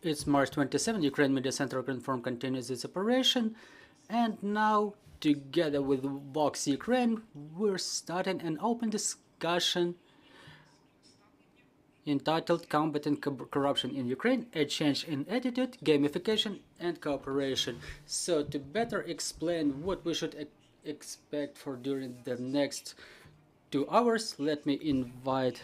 It's March 27. Ukraine Media Center confirmed continues its operation, and now, together with VoxUkraine, we're starting an open discussion entitled Combating Corruption in Ukraine, a change in attitude, gamification, and cooperation. So, to better explain what we should expect for during the next 2 hours, let me invite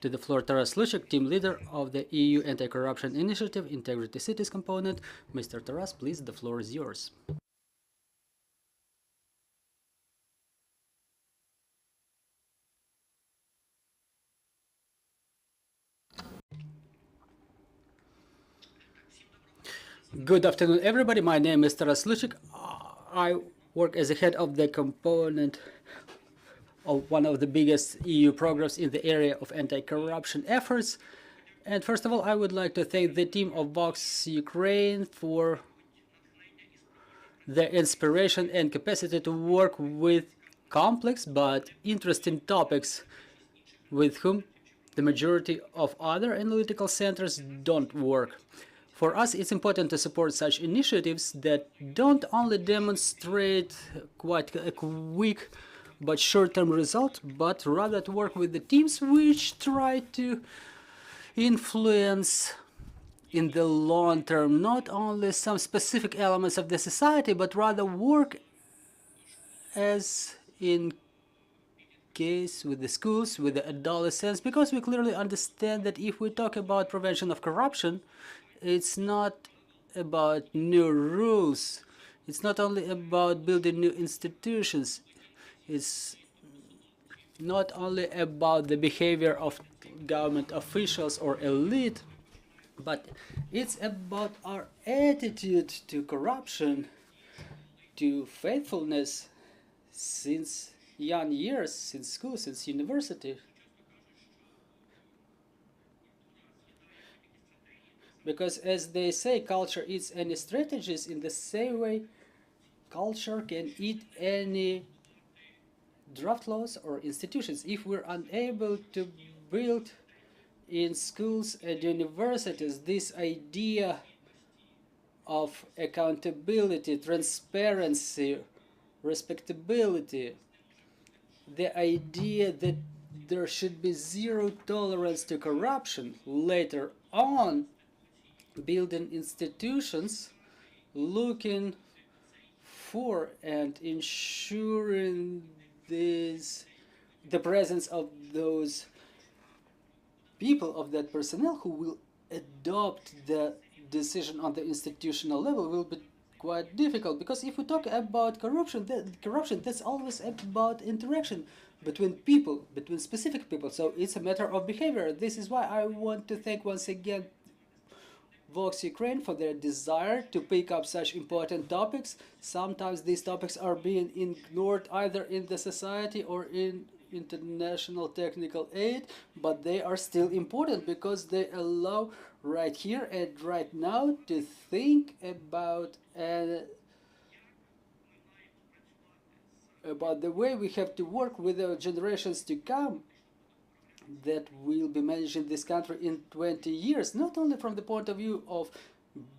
to the floor Taras Sluchyk, team leader of the EU Anti-Corruption Initiative Integrity Cities component. Mr. Taras, please, the floor is yours. Good afternoon, everybody. My name is Taras Sluchyk. I work as the head of the component of one of the biggest EU programs in the area of anti-corruption efforts. And first of all, I would like to thank the team of VoxUkraine for their inspiration and capacity to work with complex but interesting topics with whom the majority of other analytical centers don't work. For us, it's important to support such initiatives that don't only demonstrate quite a quick but short-term result, but rather to work with the teams which try to influence in the long term not only some specific elements of the society, but rather work as in case with the schools, with the adolescents, because we clearly understand that if we talk about prevention of corruption, it's not about new rules. It's not only about building new institutions. It's not only about the behavior of government officials or elite, but it's about our attitude to corruption, to faithfulness since young years, since school, since university. Because as they say, culture eats any strategies. In the same way, culture can eat any draft laws or institutions. If we're unable to build in schools and universities this idea of accountability, transparency, respectability, the idea that there should be zero tolerance to corruption, later on building institutions looking for and ensuring the presence of those people, of that personnel who will adopt the decision on the institutional level will be quite difficult. Because if we talk about corruption, that's always about interaction between people, between specific people. So it's a matter of behavior. This is why I want to thank once again VoxUkraine for their desire to pick up such important topics. Sometimes these topics are being ignored either in the society or in international technical aid, but they are still important because they allow right here and right now to think about the way we have to work with the generations to come that will be managing this country in 20 years, not only from the point of view of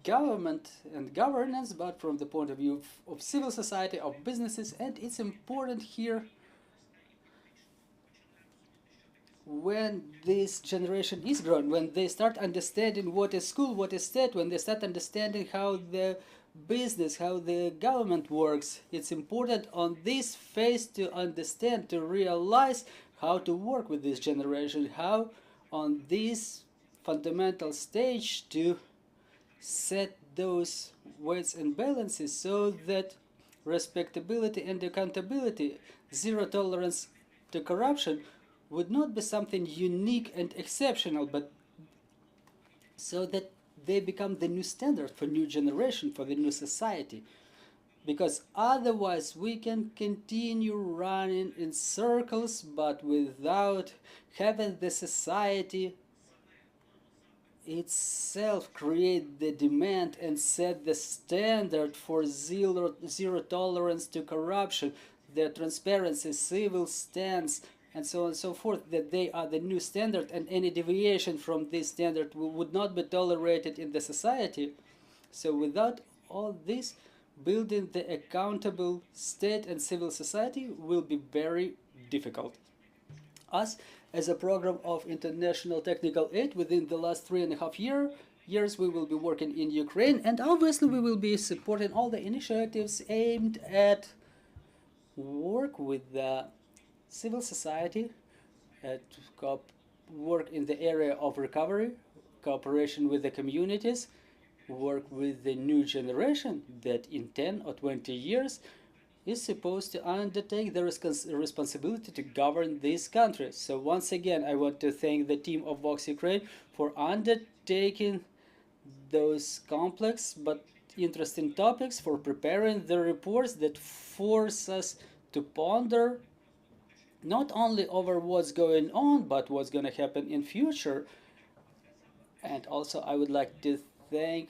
government and governance, but from the point of view of civil society, of businesses. And it's important here, when this generation is grown, when they start understanding what is school, what is state, when they start understanding how the business, how the government works, it's important on this phase to understand, to realize how to work with this generation, how on this fundamental stage to set those weights and balances so that respectability and accountability, zero tolerance to corruption, would not be something unique and exceptional, but so that they become the new standard for new generation, for the new society. Because otherwise we can continue running in circles, but without having the society itself create the demand and set the standard for zero tolerance to corruption, the transparency, civil stance, and so on and so forth, that they are the new standard, and any deviation from this standard would not be tolerated in the society. So without all this, building the accountable state and civil society will be very difficult. Us, as a program of international technical aid, within the last 3.5 years, we will be working in Ukraine, and obviously we will be supporting all the initiatives aimed at work with the civil society, at work in the area of recovery, cooperation with the communities, work with the new generation that in 10 or 20 years is supposed to undertake the responsibility to govern this country. So once again, I want to thank the team of VoxUkraine for undertaking those complex but interesting topics, for preparing the reports that force us to ponder not only over what's going on, but what's going to happen in future. And also I would like to thank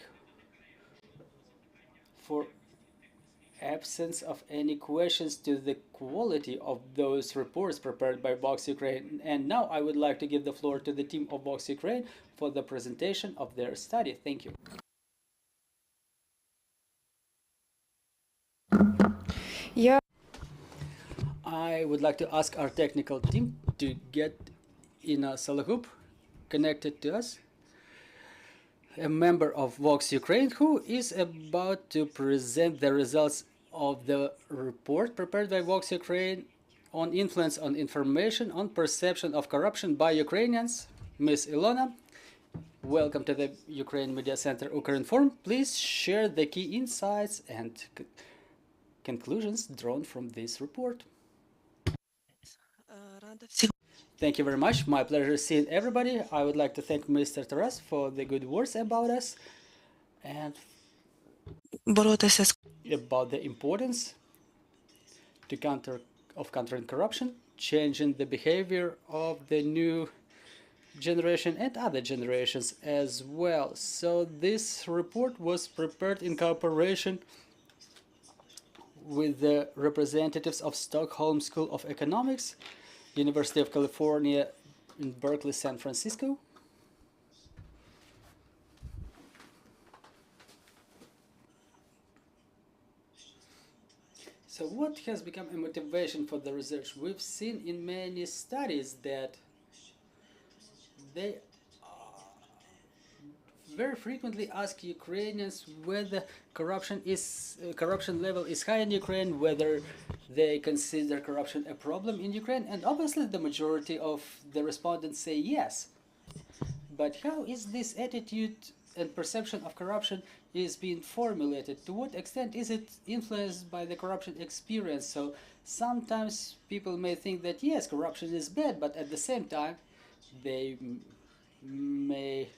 for absence of any questions to the quality of those reports prepared by VoxUkraine. And now I would like to give the floor to the team of VoxUkraine for the presentation of their study. Thank you. Yeah. I would like to ask our technical team to get Ilona Sologub connected to us, a member of VoxUkraine, who is about to present the results of the report prepared by VoxUkraine on influence on information on perception of corruption by Ukrainians. Ms. Ilona, welcome to the Ukraine Media Center Ukrinform. Please share the key insights and conclusions drawn from this report. Thank you very much. My pleasure seeing everybody. I would like to thank Mr. Taras for the good words about us and about the importance to countering corruption, changing the behavior of the new generation and other generations as well. So this report was prepared in cooperation with the representatives of Stockholm School of Economics, University of California in Berkeley, San Francisco. So what has become a motivation for the research? We've seen in many studies that they very frequently ask Ukrainians whether corruption level is high in Ukraine, whether they consider corruption a problem in Ukraine, and obviously the majority of the respondents say yes. But how is this attitude and perception of corruption is being formulated? To what extent is it influenced by the corruption experience? So sometimes people may think that yes, corruption is bad, but at the same time they may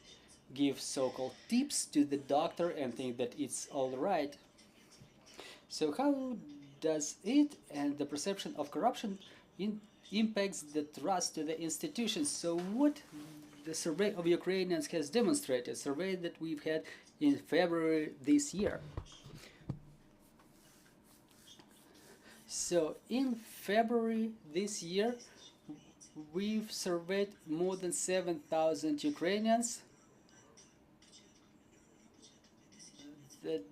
give so-called tips to the doctor and think that it's all right. So how does it and the perception of corruption impacts the trust to the institutions? So what the survey of Ukrainians has demonstrated, survey that we've had in February this year. So in February this year, we've surveyed more than 7,000 Ukrainians. The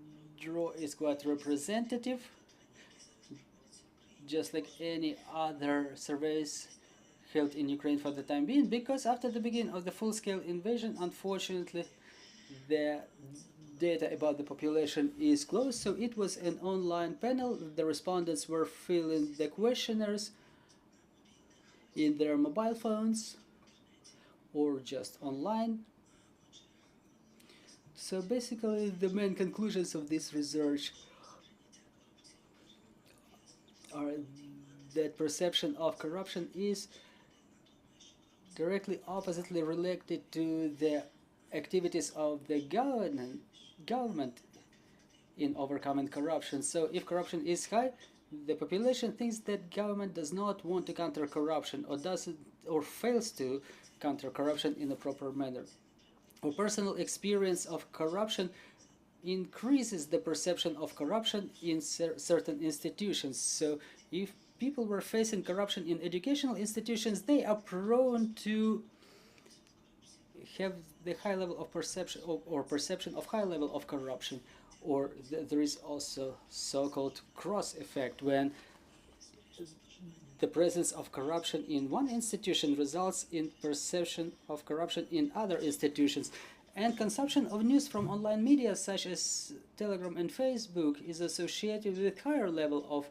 draw is quite representative, just like any other surveys held in Ukraine for the time being, because after the beginning of the full-scale invasion, unfortunately, the data about the population is closed, so it was an online panel. The respondents were filling the questionnaires in their mobile phones or just online. So basically, the main conclusions of this research are that perception of corruption is directly oppositely related to the activities of the government in overcoming corruption. So if corruption is high, the population thinks that government does not want to counter corruption or fails to counter corruption in a proper manner. Or personal experience of corruption increases the perception of corruption in certain institutions. So if people were facing corruption in educational institutions, they are prone to have the high level of perception or perception of high level of corruption. Or there is also so-called cross effect, when the presence of corruption in one institution results in perception of corruption in other institutions. And consumption of news from online media such as Telegram and Facebook is associated with higher level of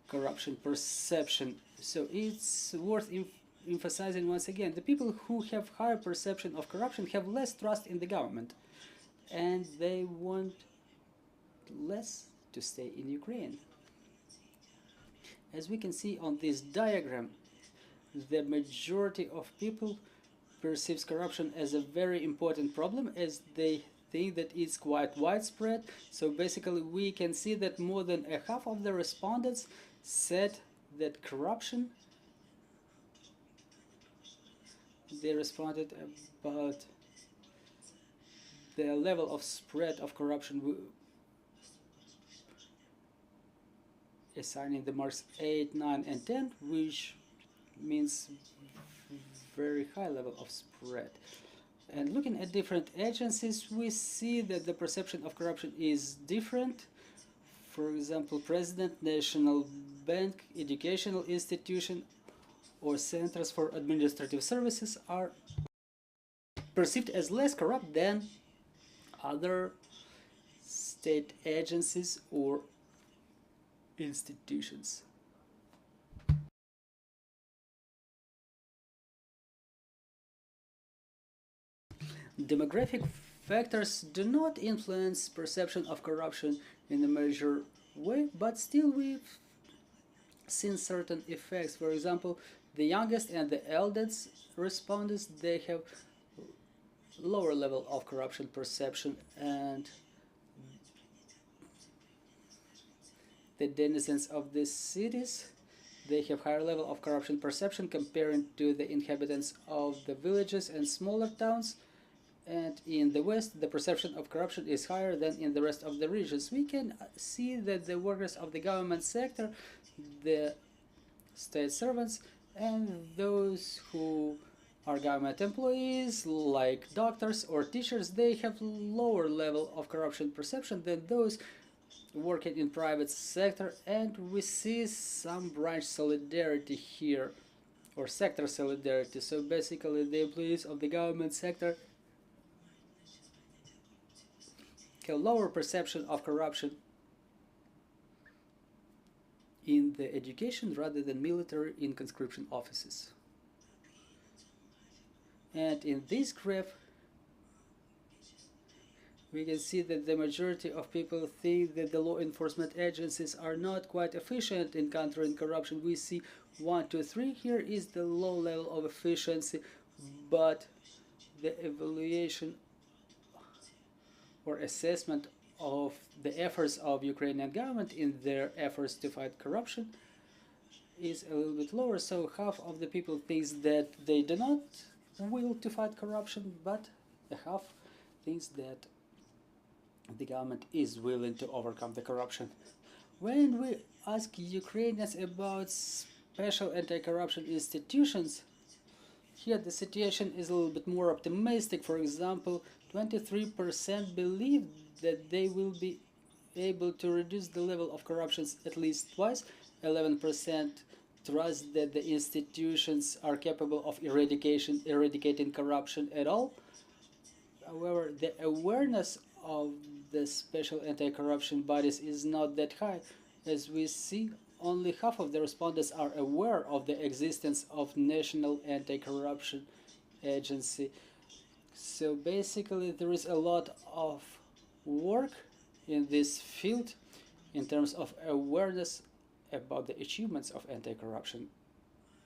corruption perception. So it's worth emphasizing once again, the people who have higher perception of corruption have less trust in the government, and they want less to stay in Ukraine. As we can see on this diagram, the majority of people perceives corruption as a very important problem, as they think that it's quite widespread. So basically we can see that more than a half of the respondents said that corruption, they responded about the level of spread of corruption, assigning the marks 8, 9, and 10, which means very high level of spread. And looking at different agencies, we see that the perception of corruption is different. For example, President, National Bank, educational institution, or centers for administrative services are perceived as less corrupt than other state agencies or institutions. Demographic factors do not influence perception of corruption in a major way, but still we've seen certain effects. For example, the youngest and the eldest respondents, they have lower level of corruption perception, and the denizens of the cities, they have higher level of corruption perception comparing to the inhabitants of the villages and smaller towns. And in the West, the perception of corruption is higher than in the rest of the regions. We can see that the workers of the government sector, the state servants, and those who are government employees, like doctors or teachers, they have lower level of corruption perception than those working in private sector. And we see some branch solidarity here, or sector solidarity. So basically the employees of the government sector have lower perception of corruption in the education rather than military in conscription offices. And in this graph, we can see that the majority of people think that the law enforcement agencies are not quite efficient in countering corruption. We see 1, 2, 3. Here is the low level of efficiency, but the evaluation or assessment of the efforts of Ukrainian government in their efforts to fight corruption is a little bit lower. So half of the people thinks that they do not will to fight corruption, but a half thinks that the government is willing to overcome the corruption. When we ask Ukrainians about special anti-corruption institutions, here the situation is a little bit more optimistic. For example, 23% believe that they will be able to reduce the level of corruption at least twice. 11% trust that the institutions are capable of eradicating corruption at all. However, the awareness of the special anti-corruption bodies is not that high. As we see, only half of the respondents are aware of the existence of National Anti-Corruption Agency. So basically there is a lot of work in this field in terms of awareness about the achievements of anti-corruption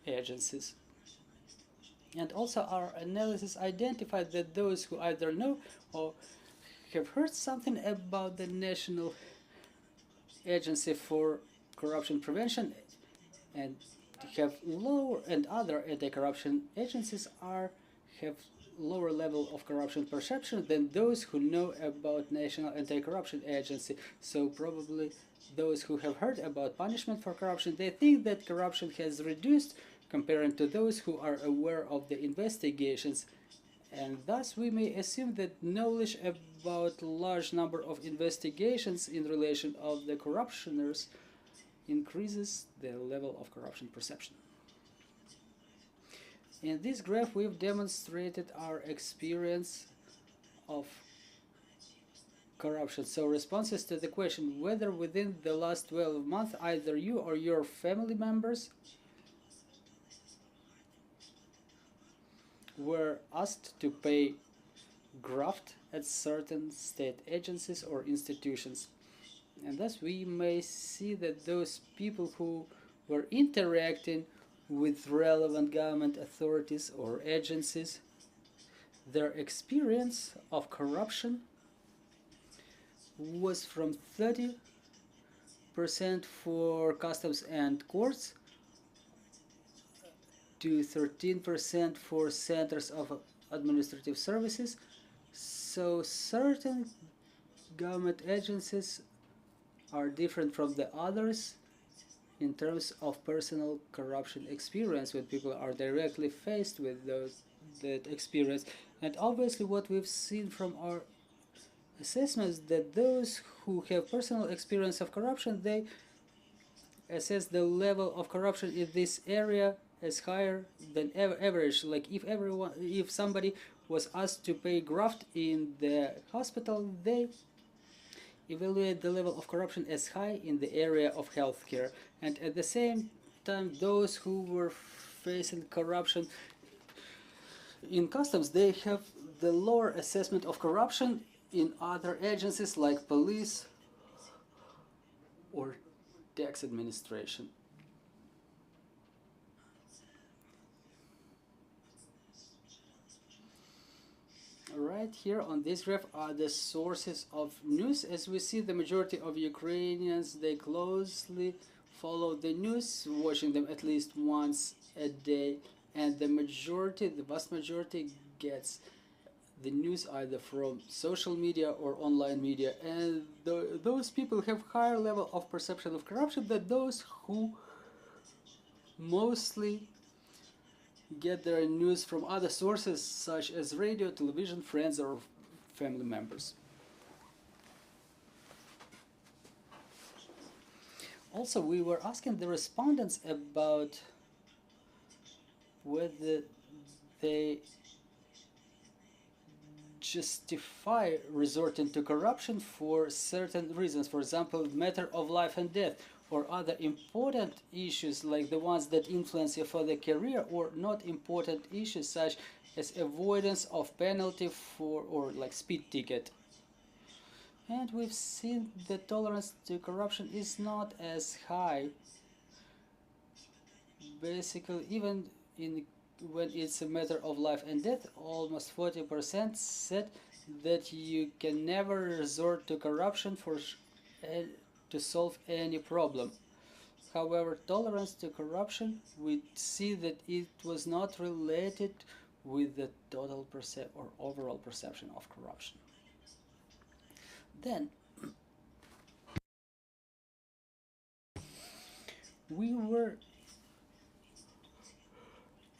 agencies. And also our analysis identified that those who either know or have heard something about the National Agency for Corruption Prevention and have lower and other anti-corruption agencies are have lower level of corruption perception than those who know about National Anti-Corruption Agency. So probably those who have heard about punishment for corruption, they think that corruption has reduced compared to those who are aware of the investigations. And thus we may assume that knowledge about large number of investigations in relation of the corruptioners increases the level of corruption perception. In this graph we've demonstrated our experience of corruption. So responses to the question whether within the last 12 months either you or your family members were asked to pay graft at certain state agencies or institutions. And thus we may see that those people who were interacting with relevant government authorities or agencies, their experience of corruption was from 30% for customs and courts to 13% for centers of administrative services. So certain government agencies are different from the others in terms of personal corruption experience when people are directly faced with that experience. And obviously what we've seen from our assessments that those who have personal experience of corruption, they assess the level of corruption in this area as higher than average. Like if somebody was asked to pay graft in the hospital, they evaluate the level of corruption as high in the area of healthcare. And at the same time, those who were facing corruption in customs, they have the lower assessment of corruption in other agencies like police or tax administration. Right here on this graph are the sources of news. As we see, the majority of Ukrainians, they closely follow the news, watching them at least once a day, and the vast majority gets the news either from social media or online media, and those people have higher level of perception of corruption than those who mostly get their news from other sources such as radio, television, friends, or family members. Also, we were asking the respondents about whether they justify resorting to corruption for certain reasons, for example, matter of life and death, or other important issues like the ones that influence your further career, or not important issues such as avoidance of penalty for or like speed ticket. And we've seen the tolerance to corruption is not as high. Basically, even when it's a matter of life and death, almost 40% said that you can never resort to corruption to solve any problem. However, tolerance to corruption, we see that it was not related with the total or overall perception of corruption. Then, we were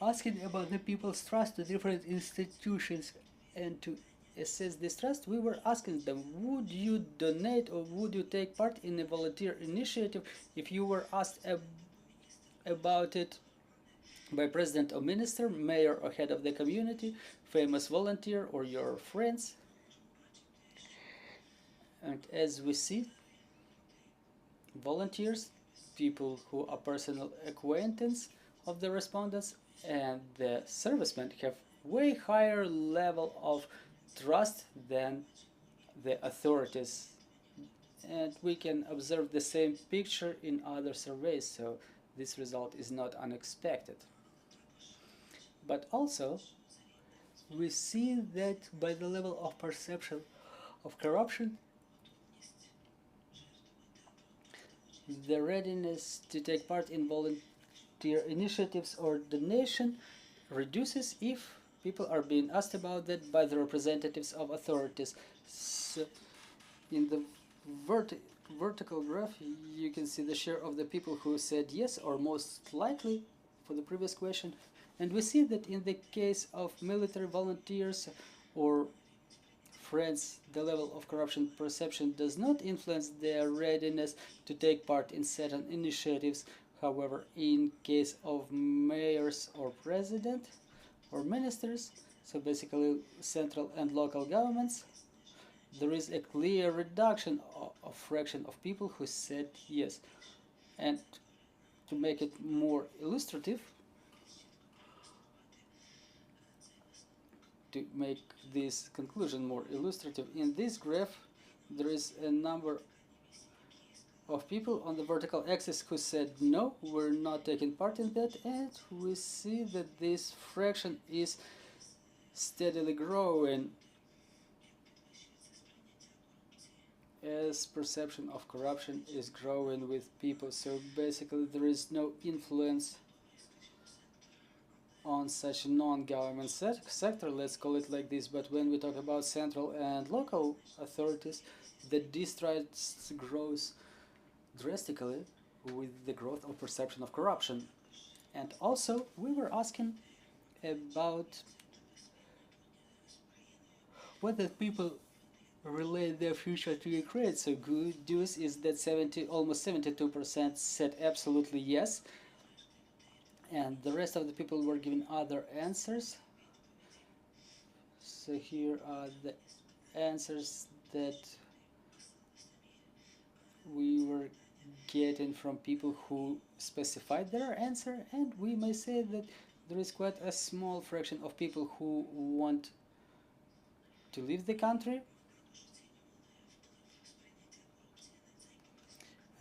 asking about the people's trust to different institutions, and to assess this trust, we were asking them, would you donate or would you take part in a volunteer initiative if you were asked about it by president or minister, mayor or head of the community, famous volunteer, or your friends? And as we see, volunteers, people who are personal acquaintance of the respondents, and the servicemen have way higher level of trust than the authorities. And we can observe the same picture in other surveys, so this result is not unexpected. But also, we see that by the level of perception of corruption, the readiness to take part in volunteer initiatives or donation reduces if people are being asked about that by the representatives of authorities. So in the vertical graph, you can see the share of the people who said yes or most likely for the previous question. And we see that in the case of military volunteers or friends, the level of corruption perception does not influence their readiness to take part in certain initiatives. However, in case of mayors or president or ministers, so basically central and local governments, there is a clear reduction of fraction of people who said yes. And to make it more illustrative, to make this conclusion more illustrative, in this graph there is a number of people on the vertical axis who said no, we're not taking part in that, and we see that this fraction is steadily growing as perception of corruption is growing with people. So basically there is no influence on such a non-government sector, let's call it like this. But when we talk about central and local authorities, the distrust grows drastically with the growth of perception of corruption. And also we were asking about whether people relate their future to Ukraine. So good news is that almost 72% said absolutely yes, and the rest of the people were given other answers. So here are the answers that we were getting from people who specified their answer, and we may say that there is quite a small fraction of people who want to leave the country.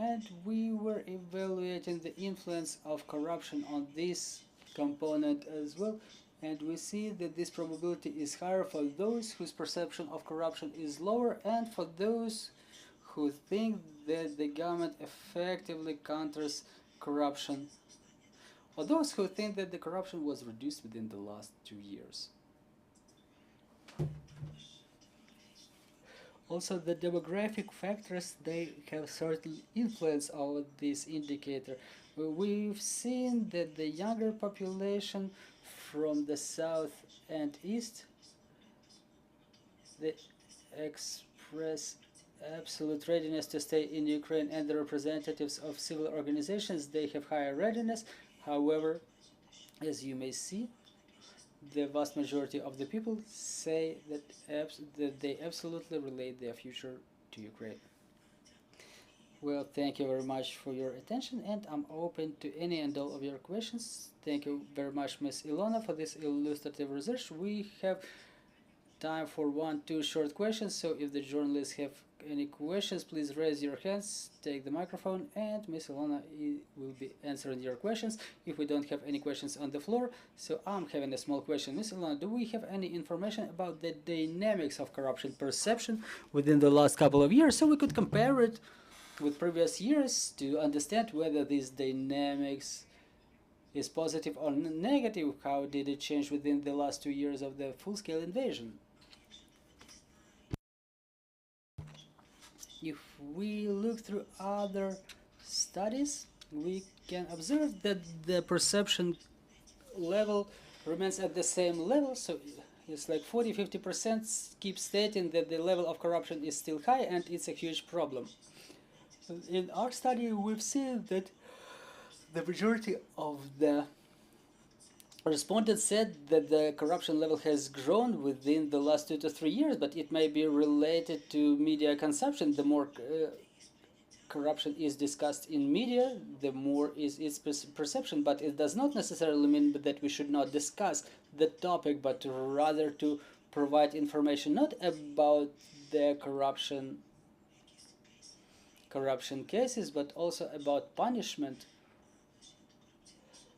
And we were evaluating the influence of corruption on this component as well, and we see that this probability is higher for those whose perception of corruption is lower, and for those who think that the government effectively counters corruption, or those who think that the corruption was reduced within the last 2 years. Also, the demographic factors, they have certain influence over this indicator. We've seen that the younger population from the south and east, they express absolute readiness to stay in Ukraine, and the representatives of civil organizations, they have higher readiness. However, as you may see, the vast majority of the people say that they absolutely relate their future to Ukraine. Well, thank you very much for your attention, and I'm open to any and all of your questions. Thank you very much, Ms. Ilona, for this illustrative research. We have time for 1-2 short questions, so if the journalists have any questions, please raise your hands, take the microphone, and Ms. Ilona will be answering your questions if we don't have any questions on the floor. So I'm having a small question. Ms. Ilona, do we have any information about the dynamics of corruption perception within the last couple of years, so we could compare it with previous years to understand whether this dynamics is positive or negative? How did it change within the last 2 years of the full-scale invasion? If we look through other studies, we can observe that the perception level remains at the same level. So it's like 40–50% keep stating that the level of corruption is still high and it's a huge problem. In our study, we've seen that the majority of the respondents said that the corruption level has grown within the last 2 to 3 years, but it may be related to media consumption. The more corruption is discussed in media, the more is its perception. But it does not necessarily mean that we should not discuss the topic, but rather to provide information not about the corruption cases, but also about punishment.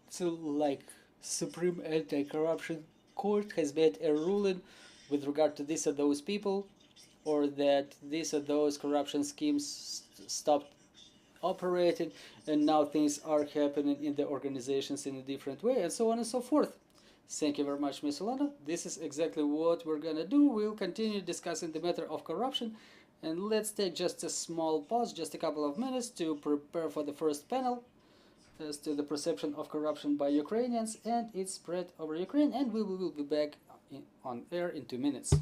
So, like, Supreme Anti-Corruption Court has made a ruling with regard to this or those people, or that this or those corruption schemes stopped operating, and now things are happening in the organizations in a different way, and so on and so forth. Thank you very much, Ms. Ilona. This is exactly what we're gonna do. We'll continue discussing the matter of corruption, and let's take just a small pause, just a couple of minutes, to prepare for the first panel as to the perception of corruption by Ukrainians and its spread over Ukraine, and we will be back on air in 2 minutes.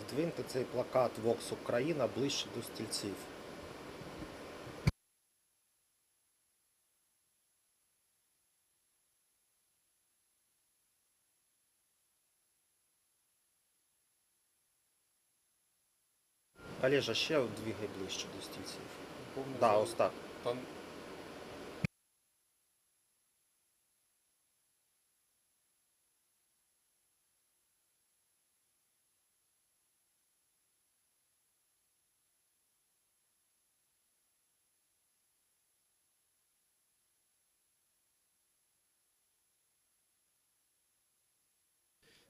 Здвиньте цей плакат Vox Україна ближче до стільців. Олежа, ще двигай ближче до стільців. Да, ось так.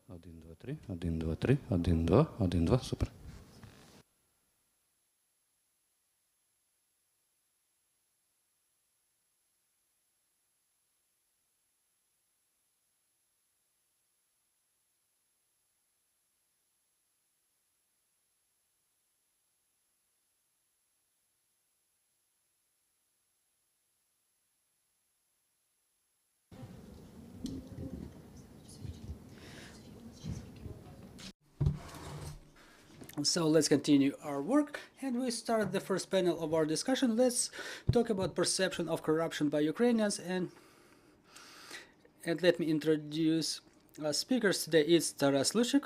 Один, два, три, один, два, три, один, два, супер. So let's continue our work, and we start the first panel of our discussion. Let's talk about perception of corruption by Ukrainians, and let me introduce our speakers today. It's Taras Sluchyk,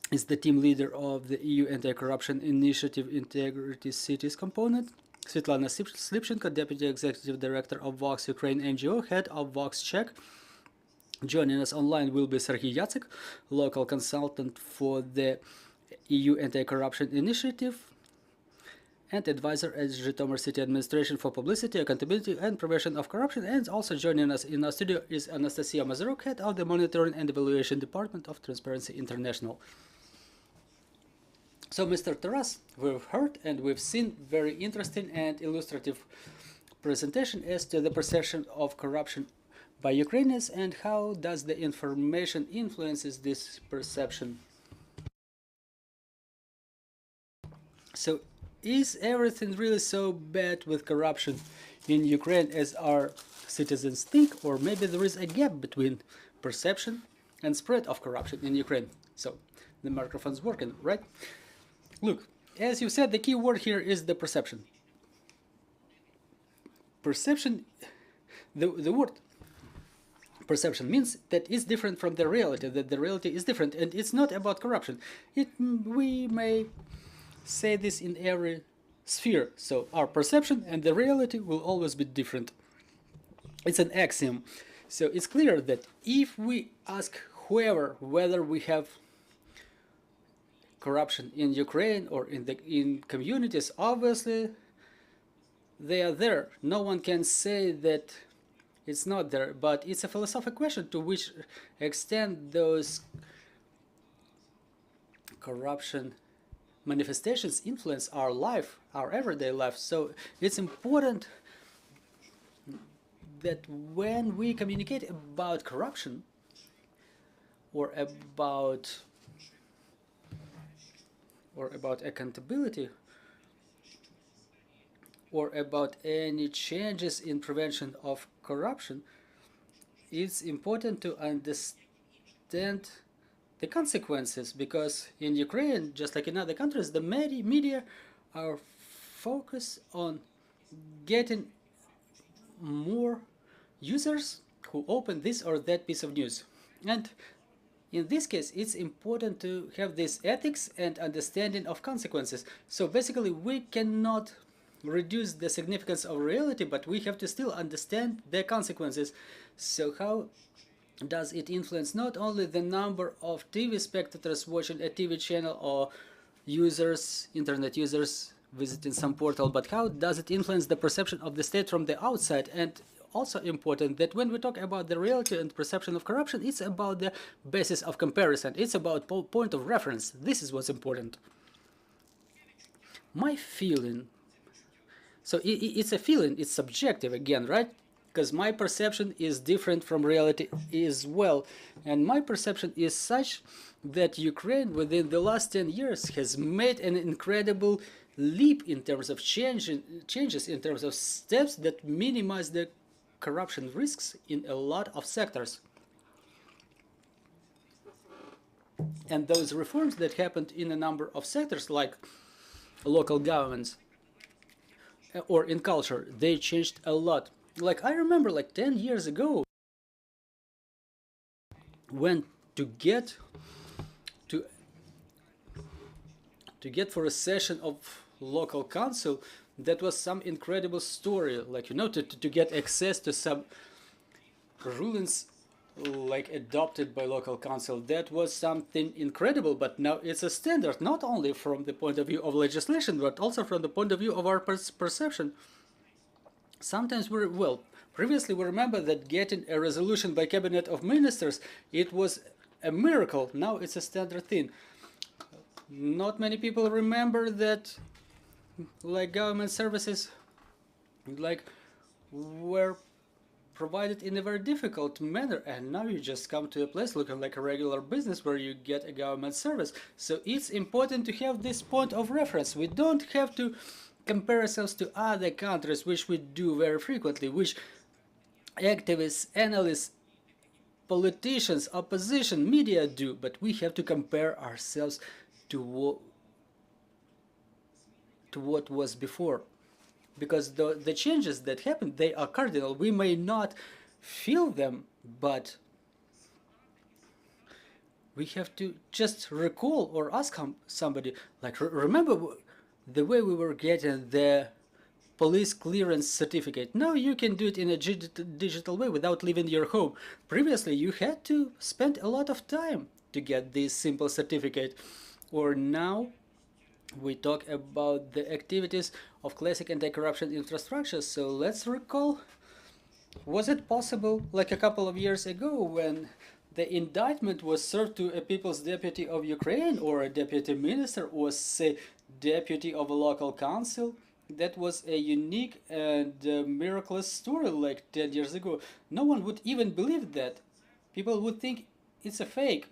is the team leader of the EU Anti-Corruption Initiative Integrity Cities component. Svitlana Slipchenko, Deputy Executive Director of VoxUkraine NGO, Head of VoxCheck. Joining us online will be Serhii Yatsyk, local consultant for the EU Anti-Corruption Initiative and advisor at Zhytomyr City Administration for publicity, accountability, and prevention of corruption. And also joining us in our studio is Anastasiia, Mazurok, Head of the Monitoring and Evaluation Department of Transparency International. So, Mr. Taras, we've heard and we've seen very interesting and illustrative presentation as to the perception of corruption by Ukrainians and how does the information influences this perception. So, is everything really so bad with corruption in Ukraine as our citizens think, or maybe there is a gap between perception and spread of corruption in Ukraine? So, the microphone's working, right? Look, as you said, the key word here is the perception. Perception, the word perception means that it's different from the reality, that the reality is different, and it's not about corruption. We may say this in every sphere. So our perception and the reality will always be different. It's an axiom. So it's clear that if we ask whoever whether we have corruption in Ukraine or in communities, obviously they are there. No one can say that it's not there, but it's a philosophical question to which extent those corruption manifestations influence our life, our everyday life. So it's important that when we communicate about corruption or about accountability, or about any changes in prevention of corruption, it's important to understand the consequences, because in Ukraine, just like in other countries, the media are focused on getting more users who open this or that piece of news. And in this case, it's important to have this ethics and understanding of consequences. So basically, we cannot reduce the significance of reality, but we have to still understand the consequences. So how does it influence not only the number of TV spectators watching a TV channel or users, internet users visiting some portal, but how does it influence the perception of the state from the outside? And also important that when we talk about the reality and perception of corruption, it's about the basis of comparison. It's about point of reference. This is what's important. My feeling, so it's a feeling, it's subjective again, right? Because my perception is different from reality as well. And my perception is such that Ukraine within the last 10 years has made an incredible leap in terms of changes, in terms of steps that minimize the corruption risks in a lot of sectors. And those reforms that happened in a number of sectors, like local governments or in culture, they changed a lot. Like I remember like 10 years ago, when to get for a session of local council, that was some incredible story, like, you know, to get access to some rulings like adopted by local council. That was something incredible, but now it's a standard, not only from the point of view of legislation, but also from the point of view of our perception. Sometimes previously we remember that getting a resolution by cabinet of ministers, it was a miracle. Now it's a standard thing. Not many people remember that like government services like were provided in a very difficult manner, and now you just come to a place looking like a regular business where you get a government service. So it's important to have this point of reference. We don't have to compare ourselves to other countries, which we do very frequently, which activists, analysts, politicians, opposition, media do, but we have to compare ourselves to what was before. Because the changes that happened, they are cardinal. We may not feel them, but we have to just recall or ask somebody, like, remember the way we were getting the police clearance certificate? Now you can do it in a digital way without leaving your home. Previously, you had to spend a lot of time to get this simple certificate. Or now we talk about the activities of classic anti-corruption infrastructure. So let's recall, was it possible like a couple of years ago when the indictment was served to a people's deputy of Ukraine or a deputy minister or say deputy of a local council? That was a unique and miraculous story like 10 years ago. No one would even believe that. People would think it's a fake.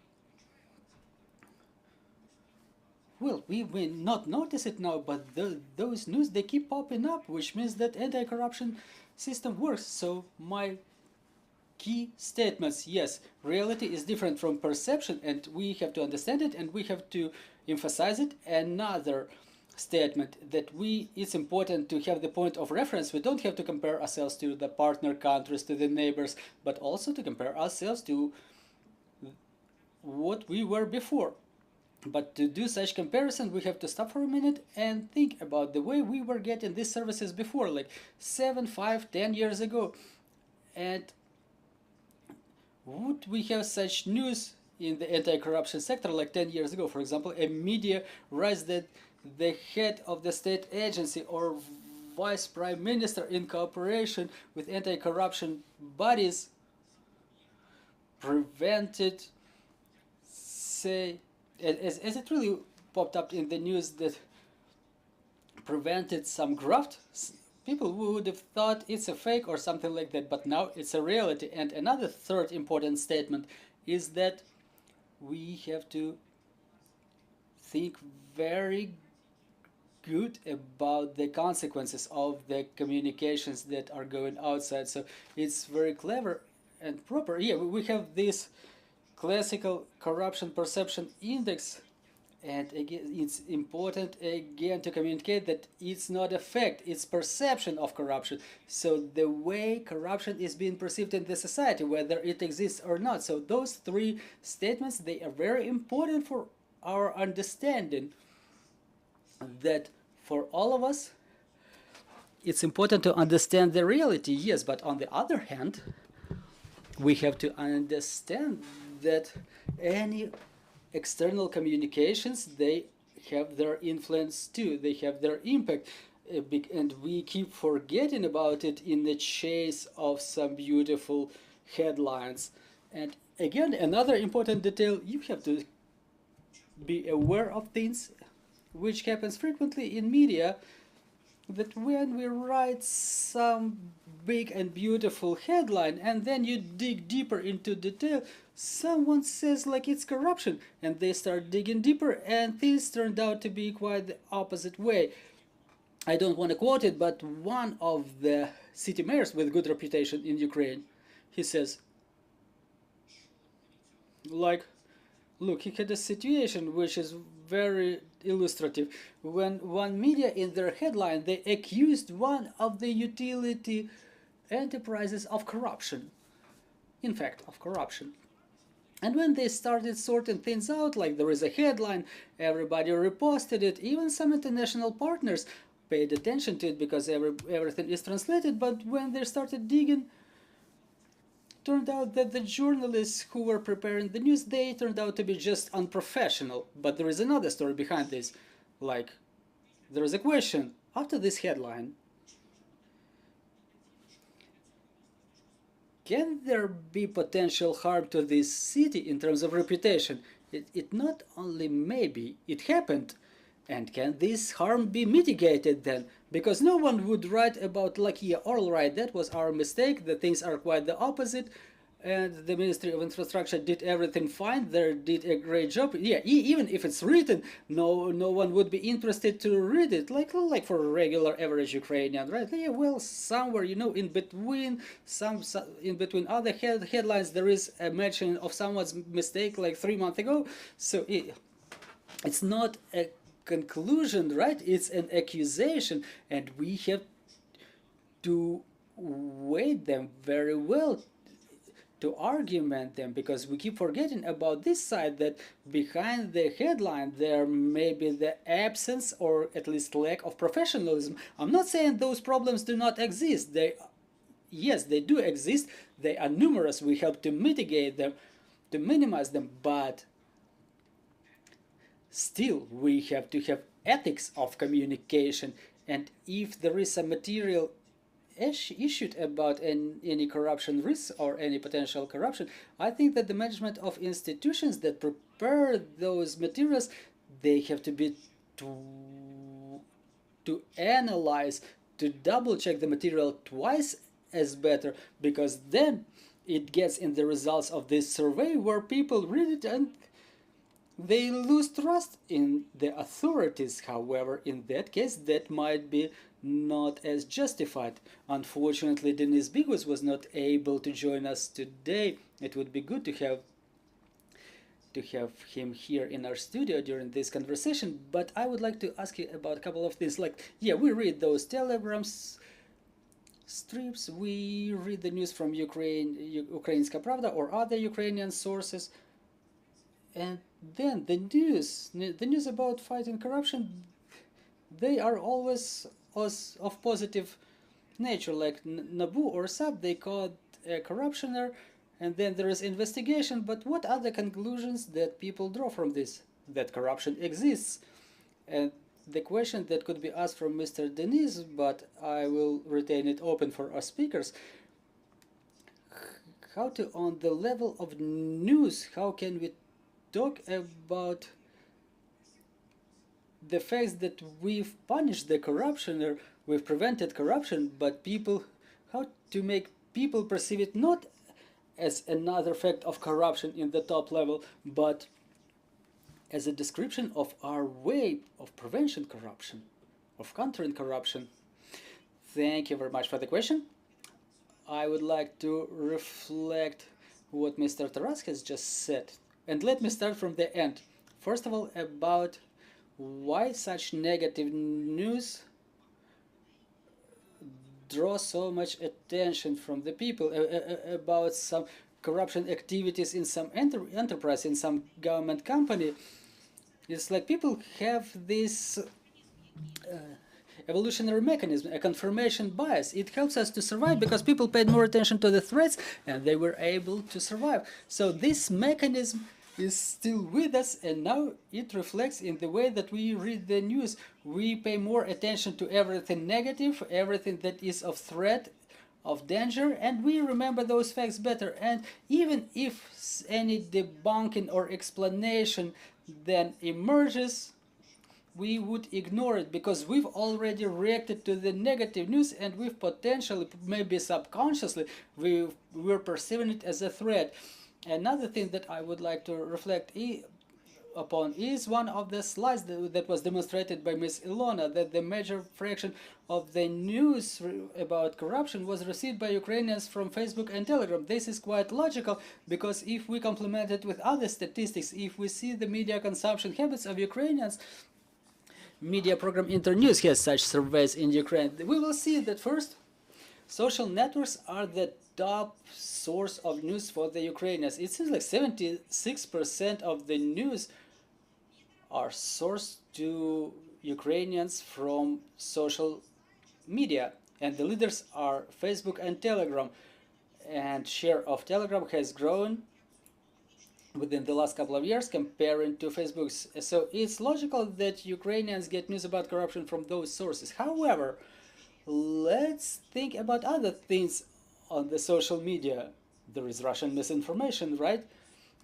Well, we may not notice it now, but those news, they keep popping up, which means that anti-corruption system works. So my key statements, yes, reality is different from perception, and we have to understand it, and we have to emphasize it. Another statement that it's important to have the point of reference. We don't have to compare ourselves to the partner countries, to the neighbors, but also to compare ourselves to what we were before. But to do such comparison, we have to stop for a minute and think about the way we were getting these services before, like 7, 5, 10 years ago. And would we have such news in the anti-corruption sector like 10 years ago? For example, a media writes that the head of the state agency or vice prime minister in cooperation with anti-corruption bodies prevented, say, as it really popped up in the news, that prevented some graft. People would have thought it's a fake or something like that, but now it's a reality. And another third important statement is that we have to think very good about the consequences of the communications that are going outside. So it's very clever and proper. Yeah, we have this classical corruption perception index, and again, it's important again to communicate that it's not a fact, it's perception of corruption. So the way corruption is being perceived in the society, whether it exists or not. So those three statements, they are very important for our understanding that for all of us, it's important to understand the reality, yes, but on the other hand, we have to understand that any external communications, they have their influence too, they have their impact, and we keep forgetting about it in the chase of some beautiful headlines. And again, another important detail, you have to be aware of things which happens frequently in media, that when we write some big and beautiful headline and then you dig deeper into detail, someone says like it's corruption, and they start digging deeper and things turned out to be quite the opposite way. I don't want to quote it, but one of the city mayors with good reputation in Ukraine, he says, like, look, he had a situation which is very illustrative. When one media in their headline, they accused one of the utility enterprises of corruption. In fact, of corruption. And when they started sorting things out, like there is a headline, everybody reposted it, even some international partners paid attention to it because everything is translated, but when they started digging, turned out that the journalists who were preparing the news, they turned out to be just unprofessional. But there is another story behind this. Like, there is a question after this headline. Can there be potential harm to this city in terms of reputation? It not only maybe, it happened. And can this harm be mitigated then? Because no one would write about, like, yeah, all right, that was our mistake, the things are quite the opposite, and the Ministry of Infrastructure did everything fine, they did a great job. Yeah, even if it's written, no one would be interested to read it, like for a regular average Ukrainian, right? Yeah, well, somewhere, you know, in between in between other headlines, there is a mention of someone's mistake like 3 months ago. So it's not a conclusion, right? It's an accusation, and we have to weigh them very well, to argument them, because we keep forgetting about this side, that behind the headline there may be the absence or at least lack of professionalism. I'm not saying those problems do not exist. Yes, they do exist. They are numerous. We help to mitigate them, to minimize them, but still we have to have ethics of communication. And if there is a material issued about any corruption risks or any potential corruption, I think that the management of institutions that prepare those materials, they have to be to analyze, to double check the material twice as better, because then it gets in the results of this survey where people read it and they lose trust in the authorities. However, in that case, that might be not as justified. Unfortunately, Denis Bigos was not able to join us today. It would be good to have him here in our studio during this conversation, but I would like to ask you about a couple of things. Like, yeah, we read those telegrams, strips, we read the news from Ukrainska Pravda or other Ukrainian sources, and then the news about fighting corruption, they are always of positive nature. Like Nabu or Sab, they caught a corruptioner, and then there is investigation. But what are the conclusions that people draw from this? That corruption exists. And the question that could be asked from Mr. Denis, but I will retain it open for our speakers. How to, on the level of news, how can we talk about the fact that we've punished the corruptioner, we've prevented corruption, but how to make people perceive it not as another fact of corruption in the top level, but as a description of our way of prevention corruption? of countering corruption? Thank you very much for the question. I would like to reflect what Mr. Taras has just said. And let me start from the end. First of all, about why such negative news draws so much attention from the people about some corruption activities in some enterprise, in some government company. It's like people have this evolutionary mechanism, a confirmation bias. It helps us to survive because people paid more attention to the threats and they were able to survive. So this mechanism is still with us, and now it reflects in the way that we read the news. We pay more attention to everything negative, everything that is of threat, of danger, and we remember those facts better. And even if any debunking or explanation then emerges, we would ignore it because we've already reacted to the negative news, and we've potentially, maybe subconsciously, we're perceiving it as a threat. Another thing that I would like to reflect upon is one of the slides that was demonstrated by Ms. Ilona, that the major fraction of the news about corruption was received by Ukrainians from Facebook and Telegram. This is quite logical because if we complement it with other statistics, if we see the media consumption habits of Ukrainians, media program Internews has such surveys in Ukraine, we will see that first, social networks are the top source of news for the Ukrainians. It seems like 76% of the news are sourced to Ukrainians from social media, and the leaders are Facebook and Telegram, and share of Telegram has grown within the last couple of years comparing to Facebook's. So it's logical that Ukrainians get news about corruption from those sources. However, let's think about other things on the social media. There is Russian misinformation, right?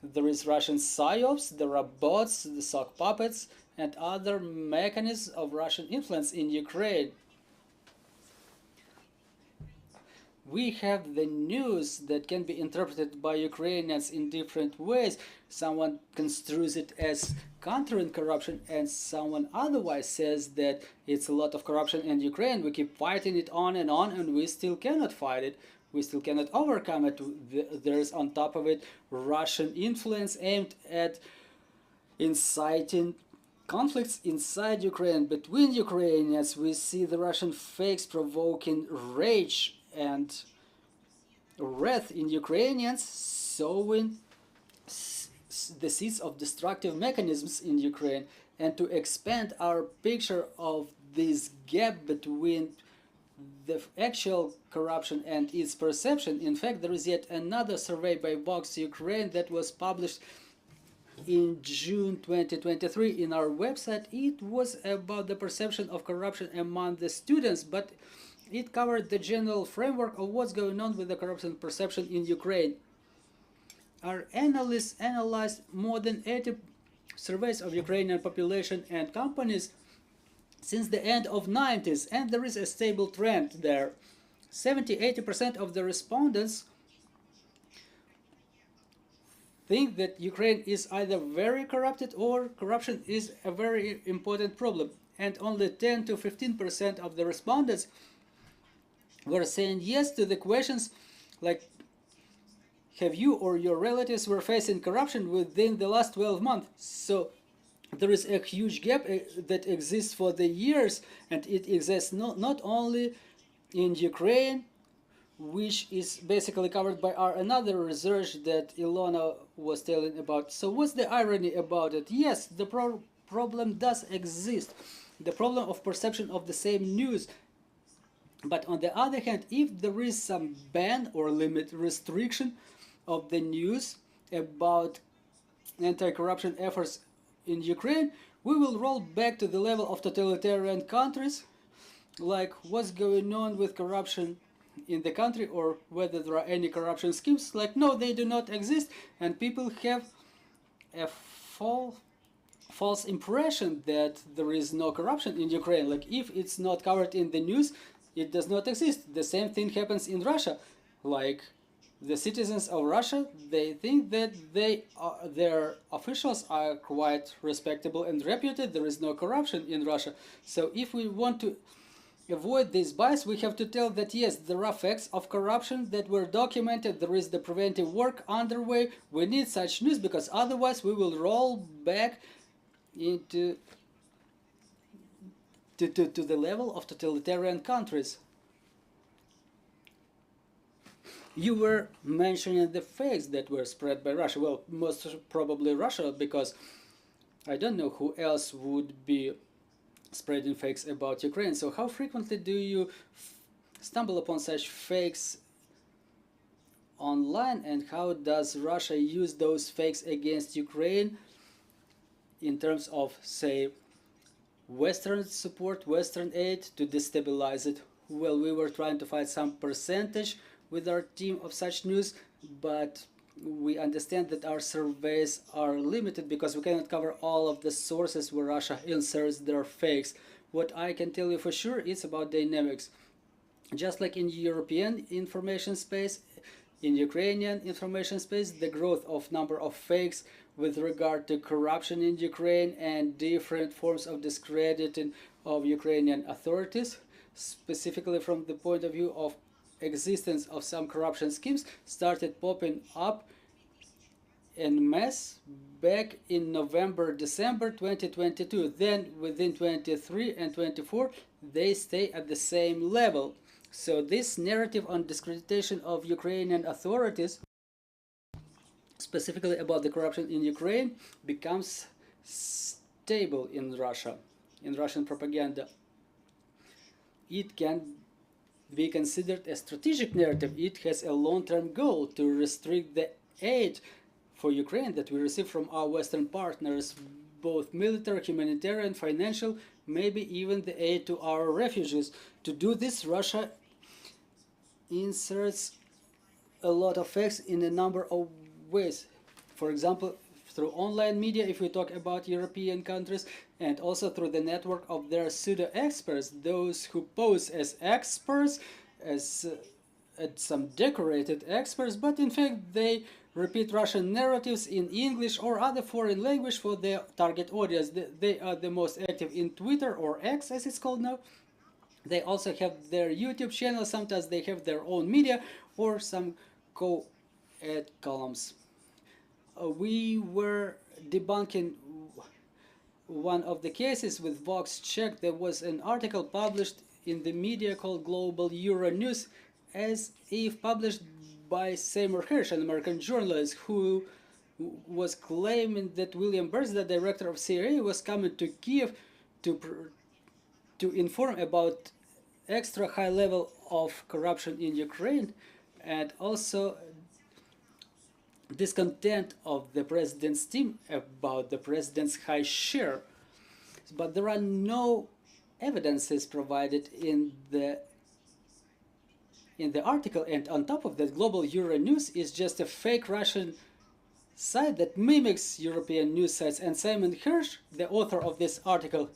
There is Russian psyops, there are bots, the sock puppets, and other mechanisms of Russian influence in Ukraine. We have the news that can be interpreted by Ukrainians in different ways. Someone construes it as countering corruption, and someone otherwise says that it's a lot of corruption in Ukraine. We keep fighting it on, and we still cannot fight it. We still cannot overcome it. There's on top of it Russian influence aimed at inciting conflicts inside Ukraine between Ukrainians. We see the Russian fakes provoking rage and wrath in Ukrainians, sowing the seeds of destructive mechanisms in Ukraine. And to expand our picture of this gap between the actual corruption and its perception, in fact, there is yet another survey by VoxUkraine that was published in June 2023 in our website. It was about the perception of corruption among the students, but it covered the general framework of what's going on with the corruption perception in Ukraine. Our analysts analyzed more than 80 surveys of Ukrainian population and companies since the end of 90s, and there is a stable trend there. 70–80% of the respondents think that Ukraine is either very corrupted or corruption is a very important problem, and only 10–15% of the respondents were saying yes to the questions like, have you or your relatives were facing corruption within the last 12 months? So there is a huge gap that exists for the years, and it exists not only in Ukraine, which is basically covered by our another research that Ilona was telling about. So what's the irony about it? Yes, the problem does exist, the problem of perception of the same news. But on the other hand, if there is some ban or limit restriction of the news about anti-corruption efforts in Ukraine, we will roll back to the level of totalitarian countries, like what's going on with corruption in the country, or whether there are any corruption schemes. Like, no, they do not exist, and people have a false impression that there is no corruption in Ukraine. Like, if it's not covered in the news, it does not exist. The same thing happens in Russia. Like, the citizens of Russia, they think that their officials are quite respectable and reputed. There is no corruption in Russia. So if we want to avoid this bias, we have to tell that yes, there are facts of corruption that were documented. There is the preventive work underway. We need such news, because otherwise we will roll back into to the level of totalitarian countries. You were mentioning the fakes that were spread by Russia. Well, most probably Russia, because I don't know who else would be spreading fakes about Ukraine. So how frequently do you stumble upon such fakes online, and how does Russia use those fakes against Ukraine in terms of, say, Western support, Western aid to destabilize it? Well, we were trying to find some percentage with our team of such news, but we understand that our surveys are limited because we cannot cover all of the sources where Russia inserts their fakes. What I can tell you for sure is about dynamics. Just like in European information space, in Ukrainian information space, the growth of number of fakes with regard to corruption in Ukraine and different forms of discrediting of Ukrainian authorities, specifically from the point of view of existence of some corruption schemes, started popping up en masse back in November, December 2022. Then within 23 and 24, they stay at the same level. So this narrative on discreditation of Ukrainian authorities, specifically about the corruption in Ukraine, becomes stable in Russia, in Russian propaganda. It can be considered a strategic narrative. It has a long-term goal to restrict the aid for Ukraine that we receive from our Western partners, both military, humanitarian, financial, maybe even the aid to our refugees. To do this, Russia inserts a lot of facts in a number of ways. For example, through online media, if we talk about European countries, and also through the network of their pseudo-experts, those who pose as experts, as some decorated experts, but in fact they repeat Russian narratives in English or other foreign language for their target audience. They are the most active in Twitter, or X as it's called now. They also have their YouTube channel. Sometimes they have their own media or some co-ed columns. We were debunking one of the cases with VoxCheck. There was an article published in the media called Global Euronews, as if published by Seymour Hersh, an American journalist, who was claiming that William Burns, the director of CIA, was coming to Kiev to inform about extra high level of corruption in Ukraine, and also discontent of the president's team about the president's high share. But there are no evidences provided in the article, and on top of that, Global Euronews is just a fake Russian site that mimics European news sites, and Simon Hersh, the author of this article,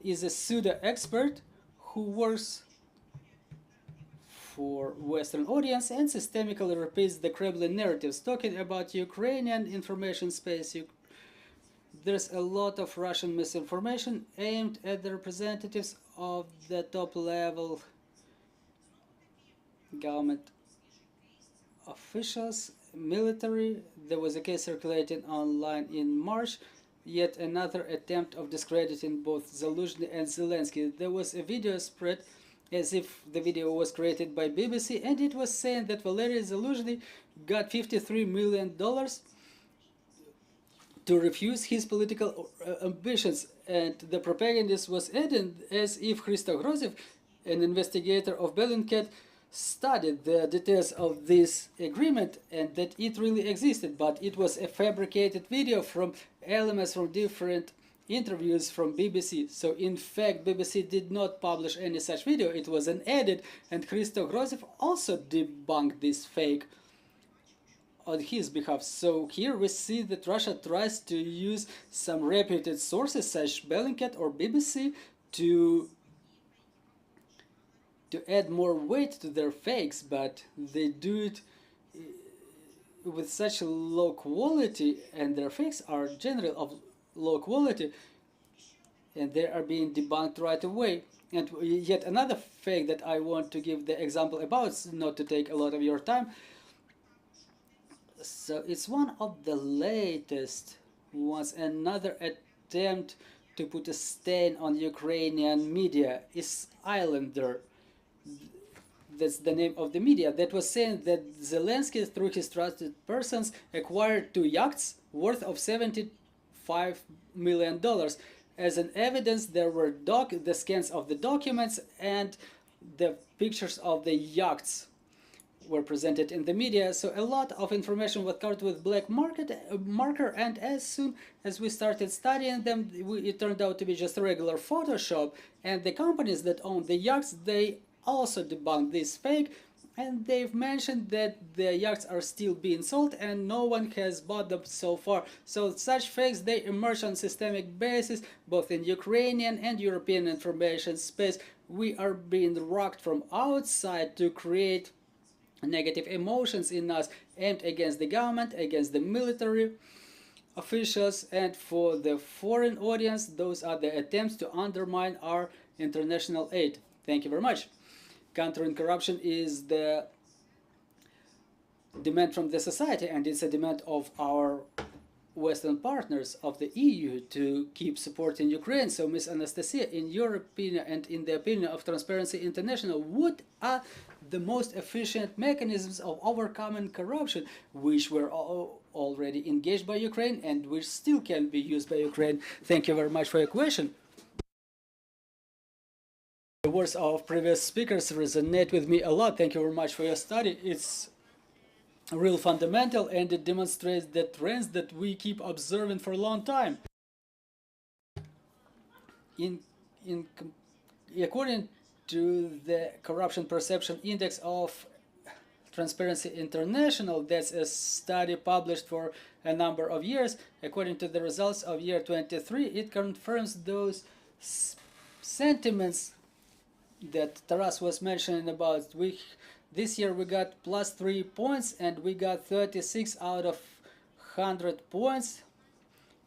is a pseudo-expert who works for Western audience and systemically repeats the Kremlin narratives. Talking about Ukrainian information space, there's a lot of Russian misinformation aimed at the representatives of the top-level government officials, military. There was a case circulating online in March, yet another attempt of discrediting both Zaluzhny and Zelensky. There was a video spread as if the video was created by BBC, and it was saying that Valery Zaluzhny got $53 million to refuse his political ambitions, and the propagandist was adding as if Christo Groziev, an investigator of Bellingcat, studied the details of this agreement and that it really existed, but it was a fabricated video from elements from different interviews from BBC. So in fact, BBC did not publish any such video. It was an edit, and Christo Groziev also debunked this fake on his behalf. So here we see that Russia tries to use some reputed sources such Bellingcat or BBC to add more weight to their fakes, but they do it with such low quality, and their fakes are generally of low quality, and they are being debunked right away. And yet another fake that I want to give the example about, not to take a lot of your time. So it's one of the latest ones, another attempt to put a stain on Ukrainian media is Islander. That's the name of the media that was saying that Zelensky, through his trusted persons, acquired 2 yachts worth of $75 million. As an evidence, there were the scans of the documents, and the pictures of the yachts were presented in the media. So a lot of information was covered with black marker, and as soon as we started studying them, it turned out to be just a regular Photoshop. And the companies that own the yachts, they also debunked this fake, and they've mentioned that the yachts are still being sold and no one has bought them so far. So such fakes, they emerge on systemic basis, both in Ukrainian and European information space. We are being rocked from outside to create negative emotions in us, aimed against the government, against the military officials, and for the foreign audience, those are the attempts to undermine our international aid. Thank you very much. Countering corruption is the demand from the society, and it's a demand of our Western partners of the EU to keep supporting Ukraine. So, Ms. Anastasiia, in your opinion and in the opinion of Transparency International, what are the most efficient mechanisms of overcoming corruption, which were already engaged by Ukraine and which still can be used by Ukraine? Thank you very much for your question. The words of previous speakers resonate with me a lot. Thank you very much for your study. It's real fundamental, and it demonstrates the trends that we keep observing for a long time. According to the Corruption Perception Index of Transparency International, that's a study published for a number of years. According to the results of year 23, it confirms those sentiments that Taras was mentioning about. This year we got +3 points, and we got 36 out of 100 points,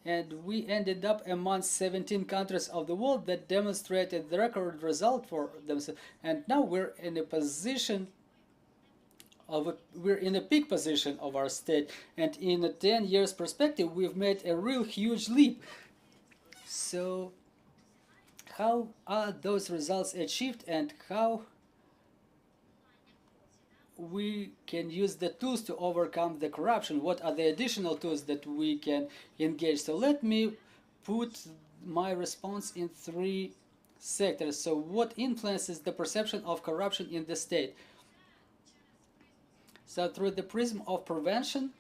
and we ended up among 17 countries of the world that demonstrated the record result for themselves. And now we're in a position we're in a peak position of our state, and in a 10 years perspective we've made a real huge leap. So how are those results achieved, and how we can use the tools to overcome the corruption? What are the additional tools that we can engage? So let me put my response in 3 sectors. So what influences the perception of corruption in the state? So through the prism of prevention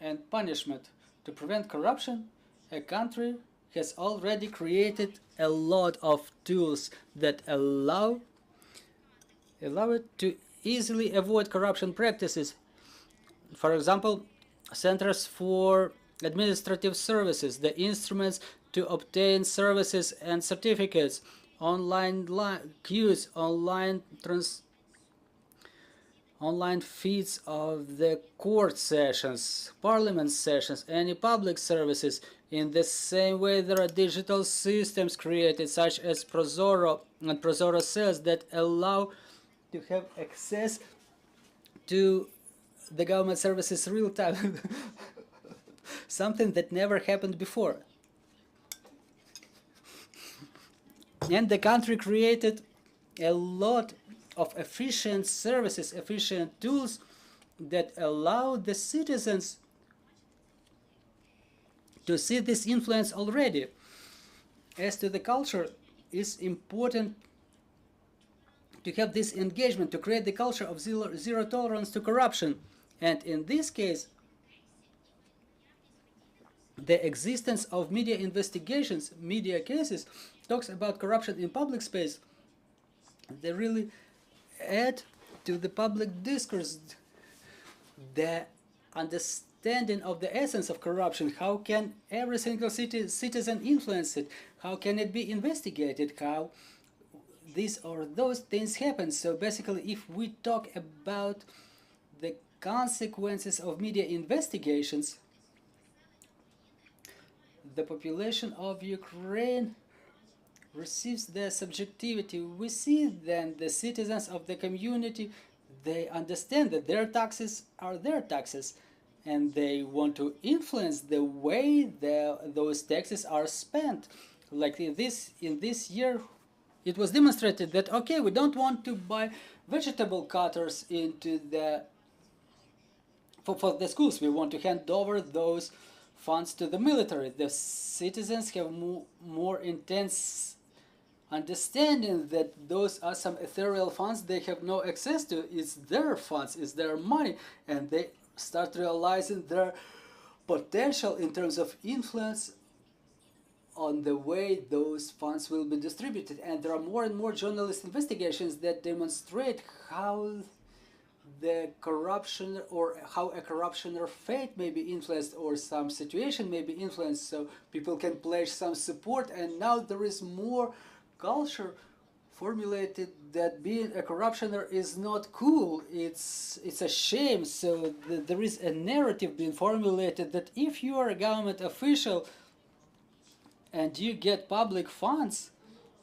and punishment. To prevent corruption, a country has already created a lot of tools that allow it to easily avoid corruption practices. For example, centers for administrative services, the instruments to obtain services and certificates, online queues, online feeds of the court sessions, parliament sessions, any public services. In the same way, there are digital systems created, such as Prozoro and Prozoro cells, that allow to have access to the government services real time. Something that never happened before. And the country created a lot of efficient services, efficient tools that allow the citizens to see this influence already. As to the culture, it's important to have this engagement, to create the culture of zero tolerance to corruption. And in this case, the existence of media investigations, media cases, talks about corruption in public space. They really add to the public discourse the understanding of the essence of corruption. How can every single citizen influence it? How can it be investigated? How these or those things happen? So basically, if we talk about the consequences of media investigations, the population of Ukraine receives the subjectivity. We see then the citizens of the community, they understand that their taxes are their taxes, and they want to influence the way those taxes are spent. Like in this year, it was demonstrated that, okay, we don't want to buy vegetable cutters into for the schools. We want to hand over those funds to the military. The citizens have more intense understanding that those are some ethereal funds they have no access to. It's their funds, it's their money, and they start realizing their potential in terms of influence on the way those funds will be distributed. And there are more and more journalist investigations that demonstrate how the corruption, or how a corruption or fate may be influenced, or some situation may be influenced, so people can pledge some support. And now there is more culture formulated that being a corruptioner is not cool, it's a shame. So there is a narrative being formulated that if you are a government official and you get public funds,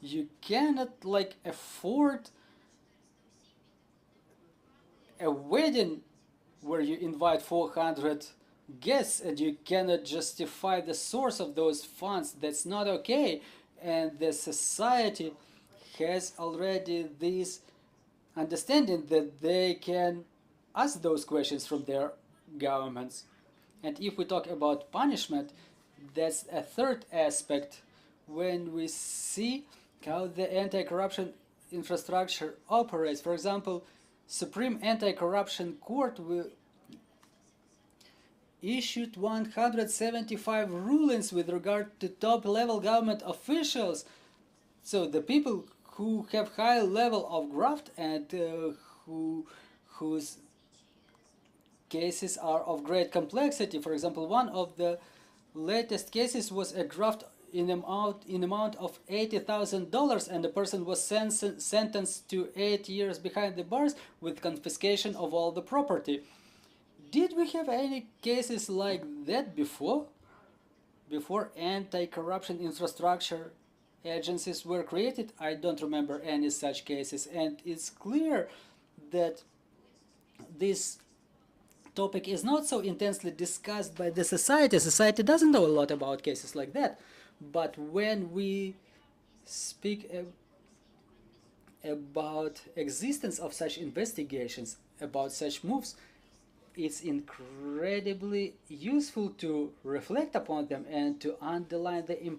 you cannot like afford a wedding where you invite 400 guests, and you cannot justify the source of those funds. That's not okay. And the society has already this understanding that they can ask those questions from their governments. And if we talk about punishment, that's a third aspect. When we see how the anti-corruption infrastructure operates, for example, Supreme Anti-Corruption Court issued 175 rulings with regard to top-level government officials. So the people who have high level of graft and whose cases are of great complexity. For example, one of the latest cases was a graft in amount of $80,000, and the person was sentenced to 8 years behind the bars with confiscation of all the property. Did we have any cases like that before? Before anti-corruption infrastructure agencies were created? I don't remember any such cases, and it's clear that this topic is not so intensely discussed by the society. Society doesn't know a lot about cases like that. But when we speak about existence of such investigations, about such moves, it's incredibly useful to reflect upon them and to underline the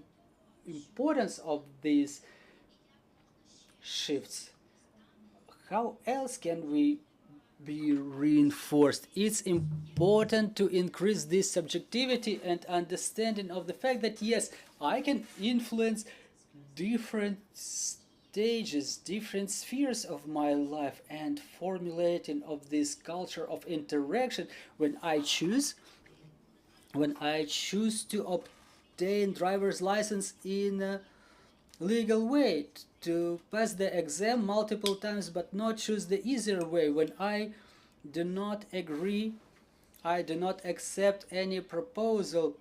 importance of these shifts. How else can we be reinforced? It's important to increase this subjectivity and understanding of the fact that yes, I can influence different stages, different spheres of my life, and formulating of this culture of interaction when I choose to obtain driver's license in a legal way, to pass the exam multiple times but not choose the easier way, when I do not agree, I do not accept any proposal,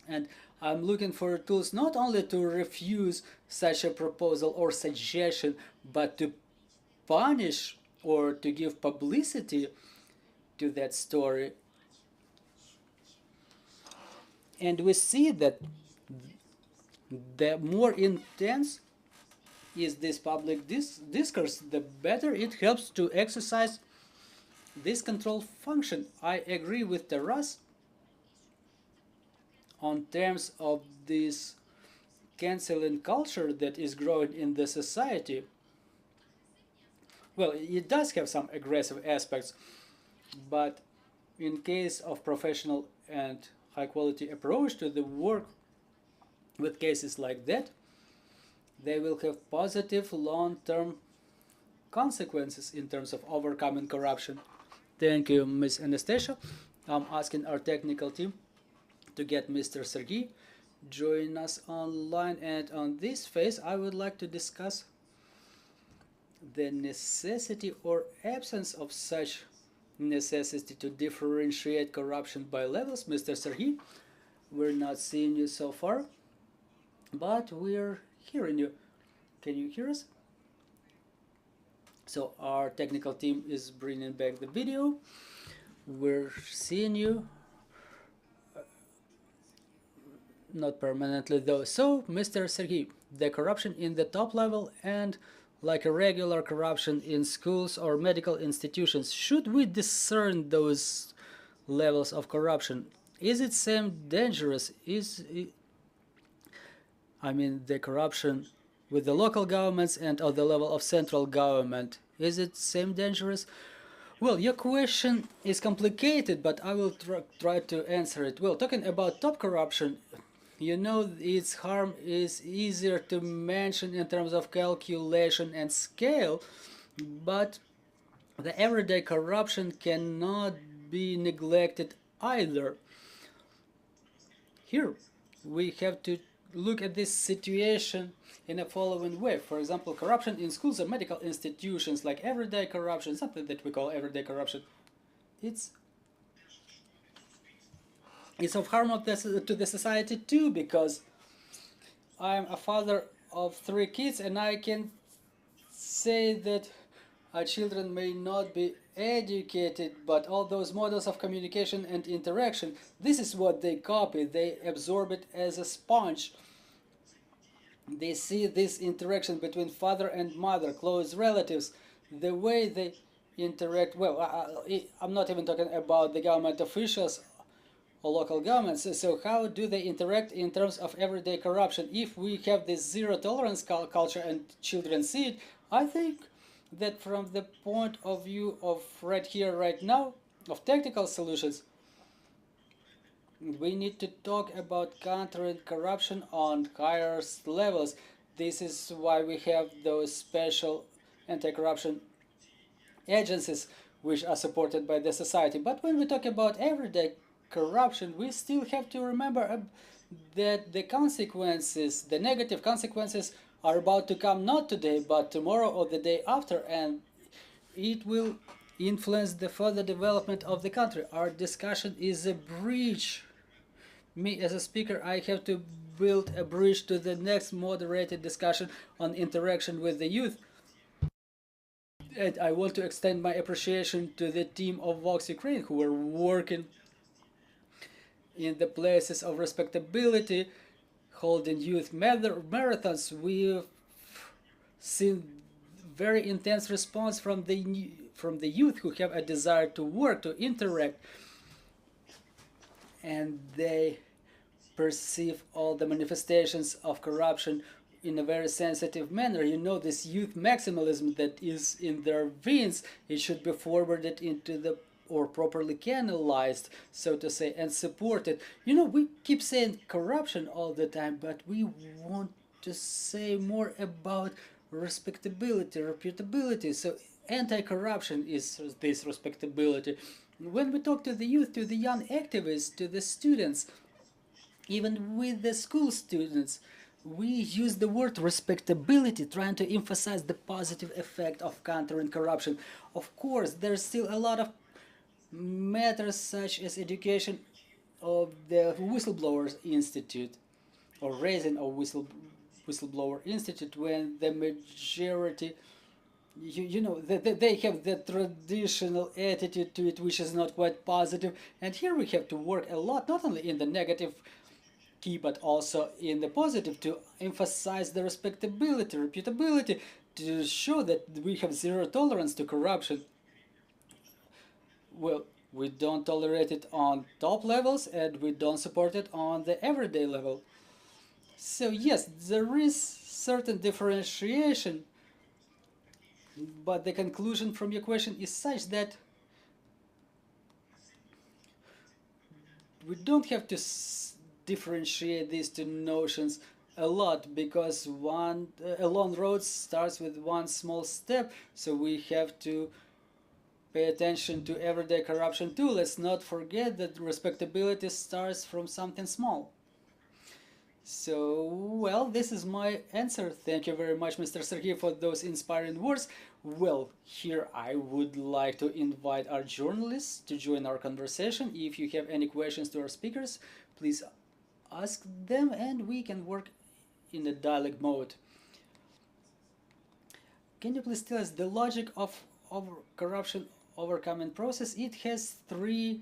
and I'm looking for tools not only to refuse such a proposal or suggestion, but to punish or to give publicity to that story. And we see that the more intense is this public discourse, the better it helps to exercise this control function. I agree with Taras on terms of this canceling culture that is growing in the society. Well, it does have some aggressive aspects, but in case of professional and high-quality approach to the work with cases like that, they will have positive long-term consequences in terms of overcoming corruption. Thank you, Ms. Anastasiia. I'm asking our technical team to get Mr. Serhii join us online, and on this phase I would like to discuss the necessity or absence of such necessity to differentiate corruption by levels. Mr. Serhii, we're not seeing you so far, but we're hearing you. Can you hear us? So our technical team is bringing back the video. We're seeing you. Not permanently though. So, Mr. Serhii, the corruption in the top level and like a regular corruption in schools or medical institutions, should we discern those levels of corruption? Is it same dangerous? I mean, the corruption with the local governments and at the level of central government, is it same dangerous? Well, your question is complicated, but I will try to answer it. Well, talking about top corruption, you know, its harm is easier to mention in terms of calculation and scale, but the everyday corruption cannot be neglected either. Here, we have to look at this situation in a following way. For example, corruption in schools or medical institutions, like everyday corruption, something that we call everyday corruption. It's of harm to the society too, because I'm a father of 3 kids and I can say that our children may not be educated, but all those models of communication and interaction, this is what they copy. They absorb it as a sponge. They see this interaction between father and mother, close relatives, the way they interact. Well, I'm not even talking about the government officials or local governments. So how do they interact in terms of everyday corruption? If we have this zero tolerance culture and children see it, I think that from the point of view of right here, right now, of technical solutions, we need to talk about countering corruption on higher levels. This is why we have those special anti-corruption agencies which are supported by the society. But when we talk about everyday corruption, we still have to remember that the consequences, the negative consequences, are about to come not today, but tomorrow or the day after, and it will influence the further development of the country. Our discussion is a bridge. Me as a speaker, I have to build a bridge to the next moderated discussion on interaction with the youth. And I want to extend my appreciation to the team of VoxUkraine who are working in the places of respectability, holding youth marathons. We've seen very intense response from the youth who have a desire to work, to interact, and they perceive all the manifestations of corruption in a very sensitive manner. You know, this youth maximalism that is in their veins, it should be forwarded into the, or properly canalized, so to say, and supported. You know, we keep saying corruption all the time, but we want to say more about respectability, reputability. So anti-corruption is this respectability. When we talk to the youth, to the young activists, to the students, even with the school students, we use the word respectability, trying to emphasize the positive effect of countering corruption. Of course, there's still a lot of matters such as education of the Whistleblowers Institute, or raising a whistleblower institute, when the majority, you know, they have the traditional attitude to it, which is not quite positive. And here we have to work a lot, not only in the negative key, but also in the positive, to emphasize the respectability, reputability, to show that we have zero tolerance to corruption. Well, we don't tolerate it on top levels, and we don't support it on the everyday level. So yes, there is certain differentiation, but the conclusion from your question is such that we don't have to differentiate these two notions a lot, because a long road starts with one small step, so we have to pay attention to everyday corruption too. Let's not forget that respectability starts from something small. So, well, this is my answer. Thank you very much, Mr. Serhii, for those inspiring words. Well, here I would like to invite our journalists to join our conversation. If you have any questions to our speakers, please ask them and we can work in a dialogue mode. Can you please tell us the logic of corruption overcoming process? It has 3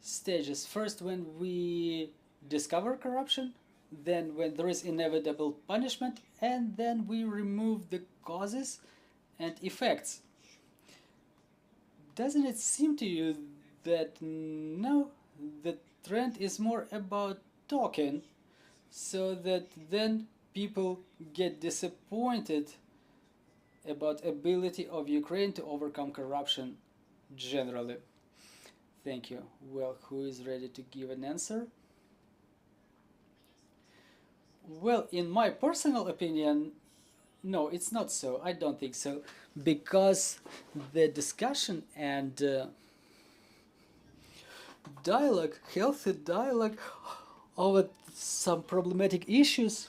stages. First, when we discover corruption, then when there is inevitable punishment, and then we remove the causes and effects. Doesn't it seem to you that now the trend is more about talking, so that then people get disappointed about ability of Ukraine to overcome corruption generally? Thank you. Well, who is ready to give an answer? Well, in my personal opinion, no, it's not so. I don't think so. Because the discussion and dialogue, healthy dialogue over some problematic issues,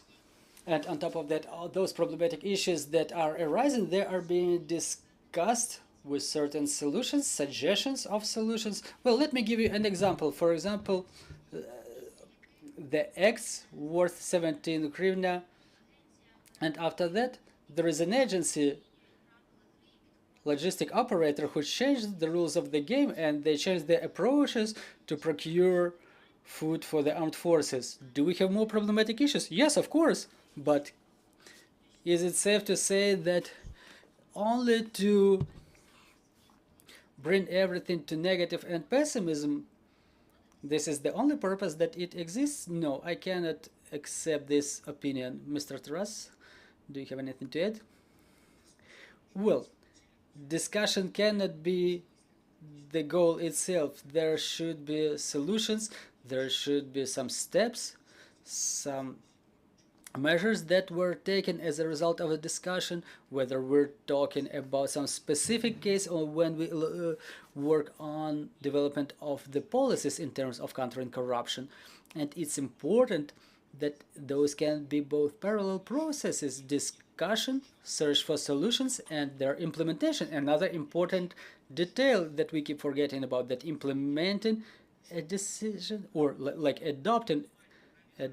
and on top of that, all those problematic issues that are arising, they are being discussed with certain solutions, suggestions of solutions. Well, let me give you an example. For example, the eggs worth 17 hryvnia, and after that there is an agency, logistic operator, who changed the rules of the game, and they changed their approaches to procure food for the armed forces. Do we have more problematic issues? Yes, of course, but is it safe to say that only to bring everything to negative and pessimism, this is the only purpose that it exists? No, I cannot accept this opinion. Mr. Taras, do you have anything to add? Well, discussion cannot be the goal itself. There should be solutions, there should be some steps, some measures that were taken as a result of a discussion, whether we're talking about some specific case or when we work on development of the policies in terms of countering corruption. And it's important that those can be both parallel processes: discussion, search for solutions, and their implementation. Another important detail that we keep forgetting about, that implementing a decision, or like adopting a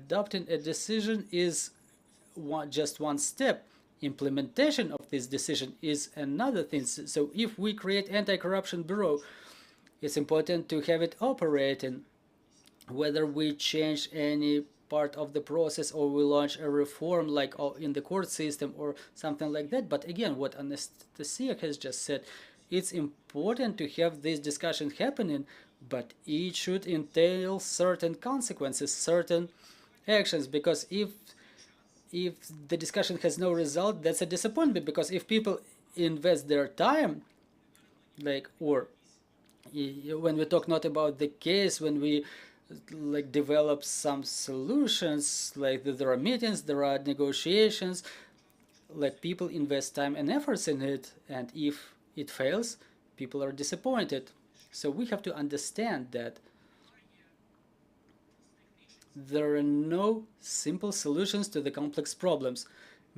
decision, is just one step. Implementation of this decision is another thing. So if we create anti-corruption bureau, it's important to have it operating. Whether we change any part of the process or we launch a reform like in the court system or something like that. But again, what Anastasiia has just said, it's important to have this discussion happening, but it should entail certain consequences, certain actions, because if the discussion has no result, that's a disappointment. Because if people invest their time, or when we talk not about the case, when we develop some solutions, there are meetings, there are negotiations, people invest time and efforts in it, and if it fails, people are disappointed. So we have to understand that there are no simple solutions to the complex problems.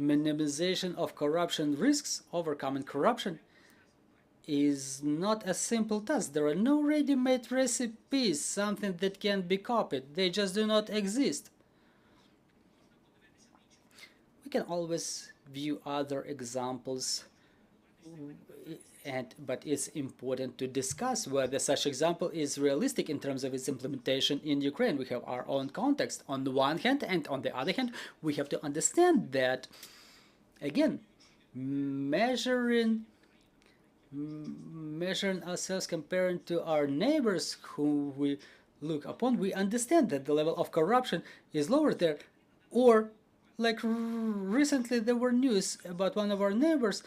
Minimization of corruption risks, overcoming corruption, is not a simple task. There are no ready-made recipes, something that can be copied. They just do not exist. We can always view other examples, but it's important to discuss whether such example is realistic in terms of its implementation in Ukraine. We have our own context on the one hand, and on the other hand, we have to understand that, again, measuring ourselves comparing to our neighbors who we look upon, we understand that the level of corruption is lower there. Or, recently there were news about one of our neighbors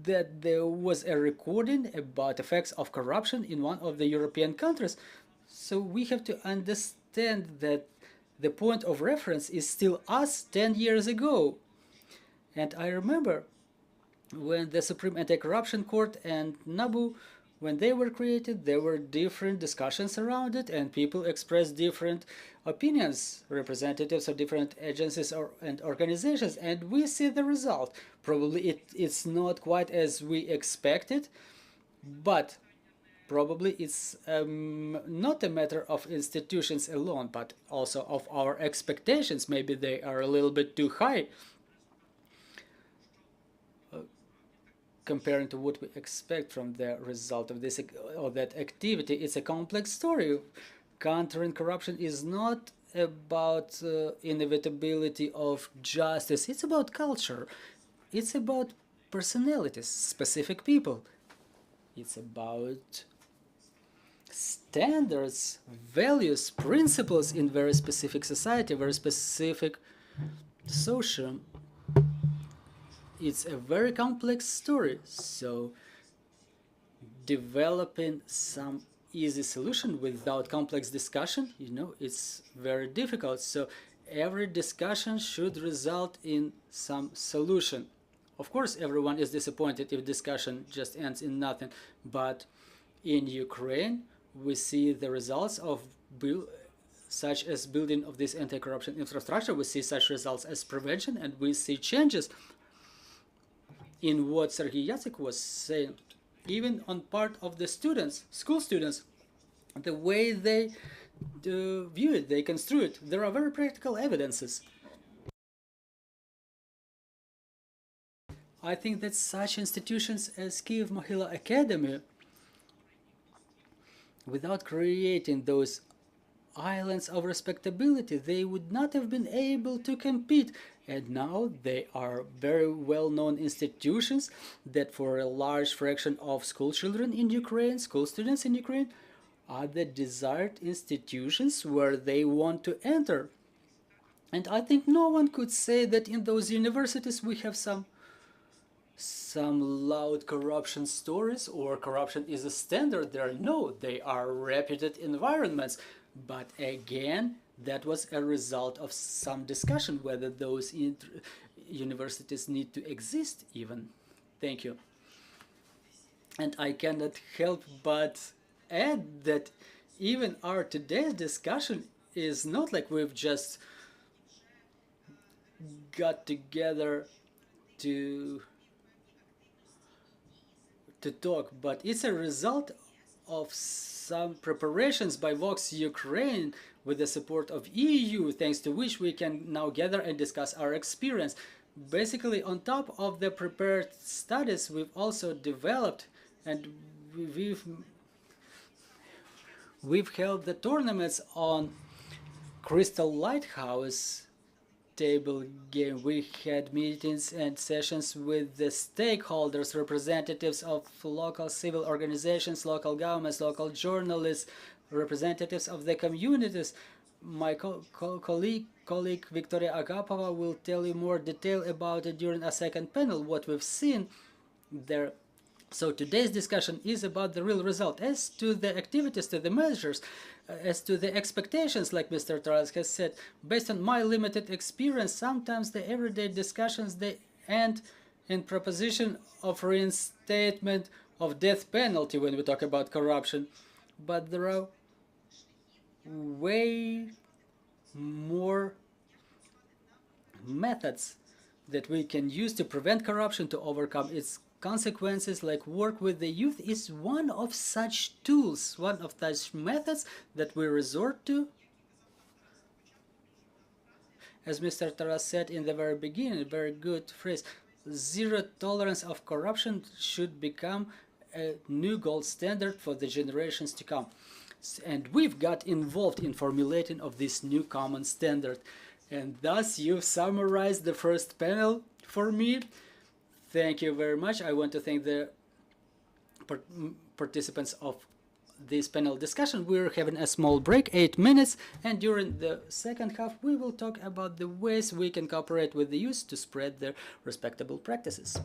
that there was a recording about effects of corruption in one of the European countries. So we have to understand that the point of reference is still us 10 years ago. And I remember when the Supreme Anti-Corruption Court and NABU When they were created, there were different discussions around it, and people expressed different opinions, representatives of different agencies and organizations, and we see the result. Probably it's not quite as we expected, but probably it's not a matter of institutions alone, but also of our expectations. Maybe they are a little bit too high comparing to what we expect from the result of this or that activity. It's a complex story. Countering corruption is not about inevitability of justice. It's about culture. It's about personalities, specific people. It's about standards, values, principles in very specific society, very specific social. It's a very complex story, so developing some easy solution without complex discussion, it's very difficult. So every discussion should result in some solution. Of course, everyone is disappointed if discussion just ends in nothing, but in Ukraine, we see the results of such as building of this anti-corruption infrastructure. We see such results as prevention, and we see changes in what Serhii Yatsyk was saying, even on part of the students, school students, the way they view it, they construe it. There are very practical evidences. I think that such institutions as Kyiv Mohyla Academy, without creating those islands of respectability, they would not have been able to compete. And now they are very well-known institutions that for a large fraction of school children in Ukraine, school students in Ukraine, are the desired institutions where they want to enter. And I think no one could say that in those universities we have some loud corruption stories or corruption is a standard there. No, they are reputed environments. But again, that was a result of some discussion whether those universities need to exist even. Thank you. And I cannot help but add that even our today's discussion is not like we've just got together to talk, but it's a result of some preparations by VoxUkraine with the support of EU, thanks to which we can now gather and discuss our experience. Basically, on top of the prepared studies, we've also developed and we've held the tournaments on Crystal Lighthouse table game. We had meetings and sessions with the stakeholders, representatives of local civil organizations, local governments, local journalists, representatives of the communities. My colleague Victoria Agapova will tell you more detail about it during a second panel, what we've seen there. So today's discussion is about the real result. As to the activities, to the measures, as to the expectations, like Mr. Taras has said, based on my limited experience, sometimes the everyday discussions, they end in proposition of reinstatement of death penalty when we talk about corruption. But there are way more methods that we can use to prevent corruption, to overcome its consequences, like work with the youth is one of such tools, one of such methods that we resort to. As Mr. Taras said in the very beginning, a very good phrase, zero tolerance of corruption should become a new gold standard for the generations to come. And we've got involved in formulating of this new common standard. And thus you've summarized the first panel for me. Thank you very much. I want to thank the participants of this panel discussion. We're having a small break, 8 minutes, and during the second half we will talk about the ways we can cooperate with the youth to spread their respectable practices.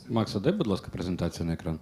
Макса, дай, будь ласка, презентацію на екран.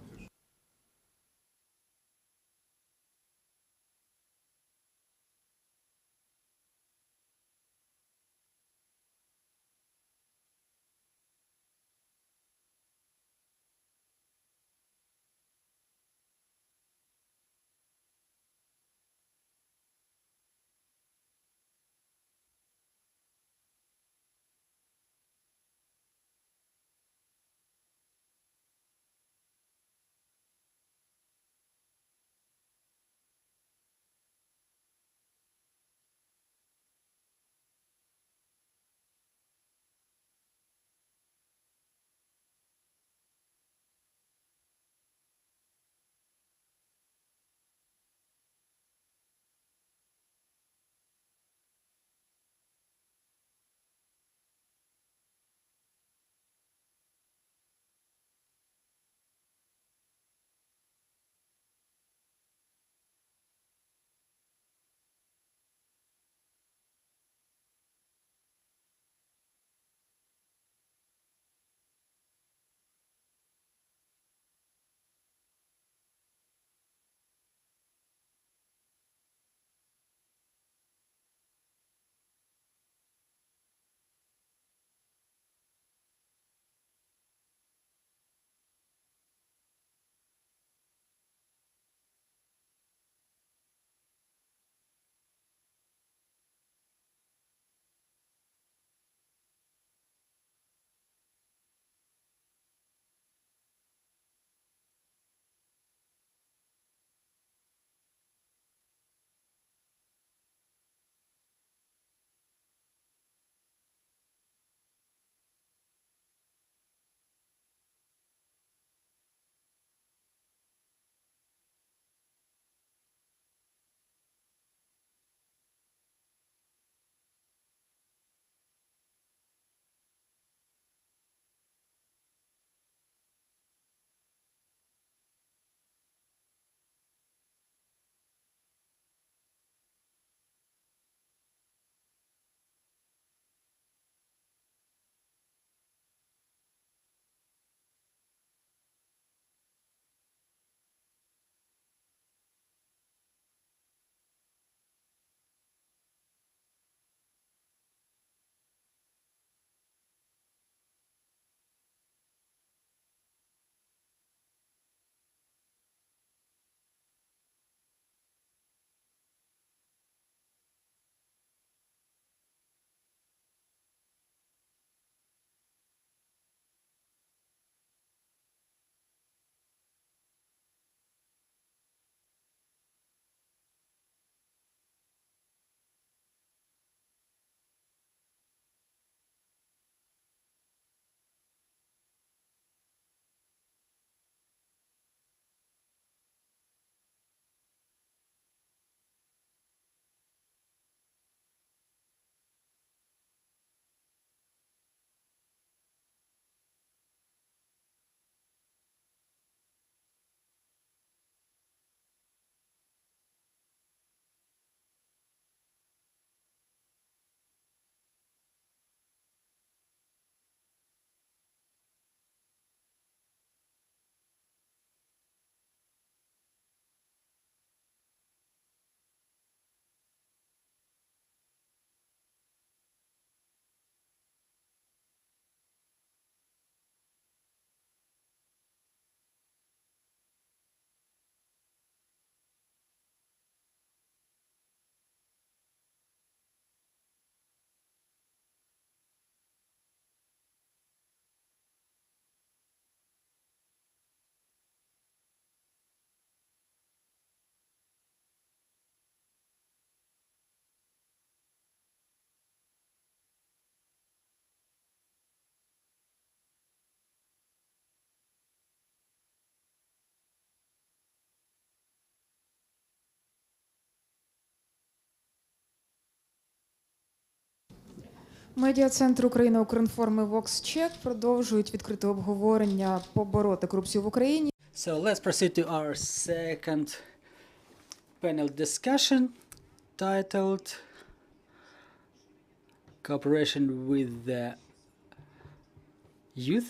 Медіа-центр Україна Укрінформ і VoxCheck продовжують відкрите обговорення побороти корупцію в Україні. So let's proceed to our second panel discussion titled Cooperation with the Youth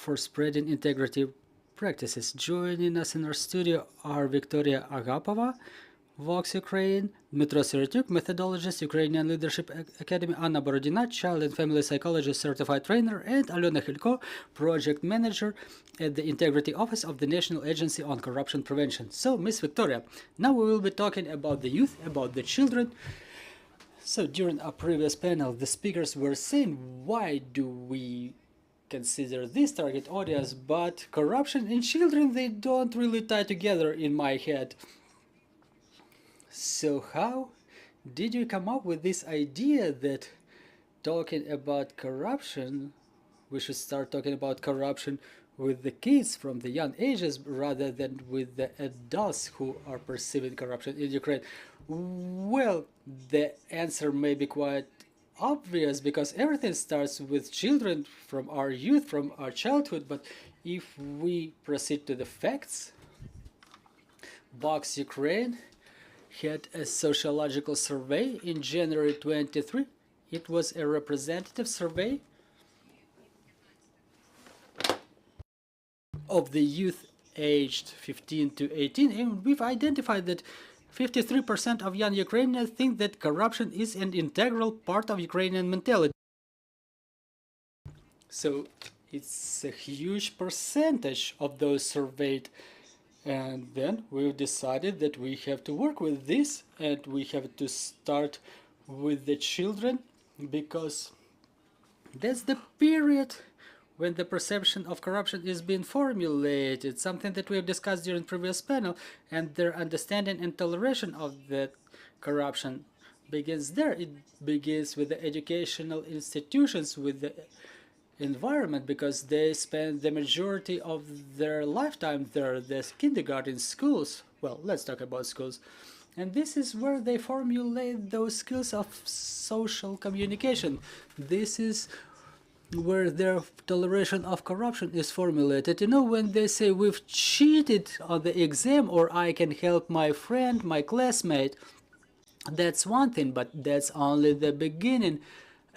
for spreading integrity practices. Joining us in our studio are Victoria Agapova, VoxUkraine, Dmytro Serhii, methodologist, Ukrainian Leadership Academy, Anna Borodina, child and family psychologist certified trainer, and Alona Khilko, project manager at the Integrity Office of the National Agency on Corruption Prevention. So, Miss Victoria, now we will be talking about the youth, about the children. So, during our previous panel, the speakers were saying, why do we consider this target audience, but corruption and children, they don't really tie together in my head. So how did you come up with this idea that talking about corruption, we should start talking about corruption with the kids from the young ages rather than with the adults who are perceiving corruption in Ukraine? Well, the answer may be quite obvious because everything starts with children, from our youth, from our childhood. But if we proceed to the facts, VoxUkraine had a sociological survey in January 23. It was a representative survey of the youth aged 15 to 18, and we've identified that 53% of young Ukrainians think that corruption is an integral part of Ukrainian mentality. So it's a huge percentage of those surveyed. And then we've decided that we have to work with this, and we have to start with the children, because that's the period when the perception of corruption is being formulated, something that we have discussed during previous panel, and their understanding and toleration of that corruption begins there. It begins with the educational institutions, with the environment, because they spend the majority of their lifetime there, the kindergarten, schools. Well, let's talk about schools. And this is where they formulate those skills of social communication. This is where their toleration of corruption is formulated. You know, when they say we've cheated on the exam, or I can help my friend, my classmate, that's one thing, but that's only the beginning.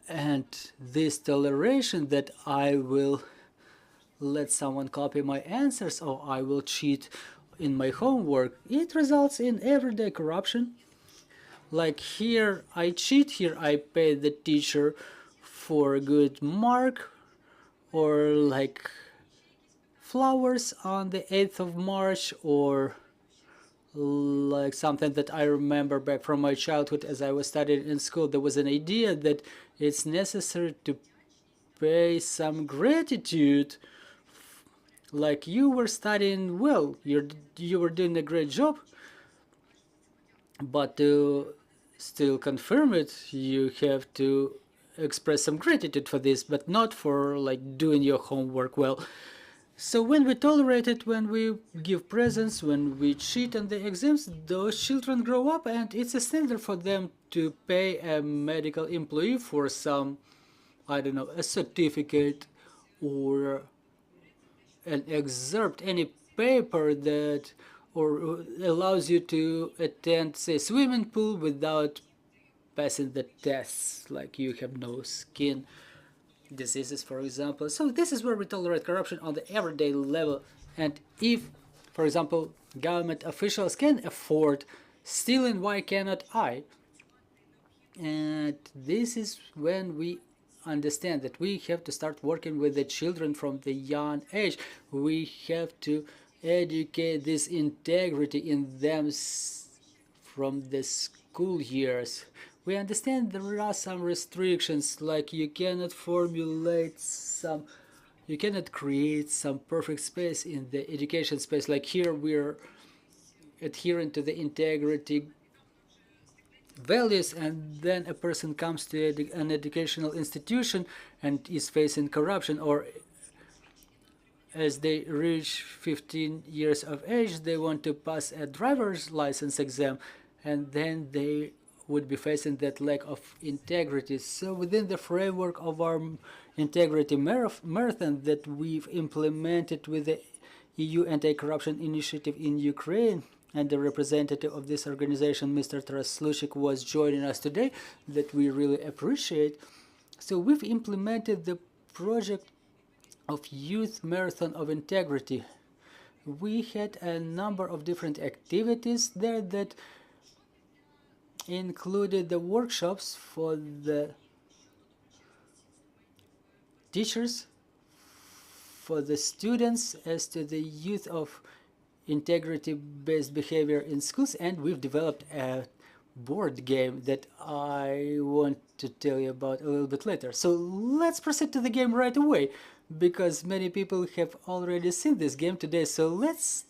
And this toleration that I will let someone copy my answers, or I will cheat in my homework, it results in everyday corruption. Like here I cheat, here I pay the teacher for a good mark, or like flowers on the 8th of March, or like something that I remember back from my childhood as I was studying in school. There was an idea that it's necessary to pay some gratitude, like you were studying well, you were doing a great job, but to still confirm it, you have to express some gratitude for this, but not for like doing your homework well. So when we tolerate it, when we give presents, when we cheat on the exams, those children grow up, and it's a standard for them to pay a medical employee for some, I don't know, a certificate or an excerpt, any paper that or allows you to attend, say, swimming pool without passing the tests, like you have no skin diseases, for example. So this is where we tolerate corruption on the everyday level. And if, for example, government officials can afford stealing, why cannot I? And this is when we understand that we have to start working with the children from the young age. We have to educate this integrity in them from the school years. We understand there are some restrictions, like you cannot formulate some, you cannot create some perfect space in the education space. Like here we're adhering to the integrity values, and then a person comes to an educational institution and is facing corruption, or as they reach 15 years of age, they want to pass a driver's license exam, and then they would be facing that lack of integrity. So within the framework of our integrity marathon that we've implemented with the EU anti-corruption initiative in Ukraine, and the representative of this organization, Mr. Sluchyk, was joining us today, that we really appreciate. So we've implemented the project of Youth Marathon of Integrity. We had a number of different activities there that included the workshops for the teachers, for the students as to the youth of integrity-based behavior in schools, and we've developed a board game that I want to tell you about a little bit later. So let's proceed to the game right away, because many people have already seen this game today, so let's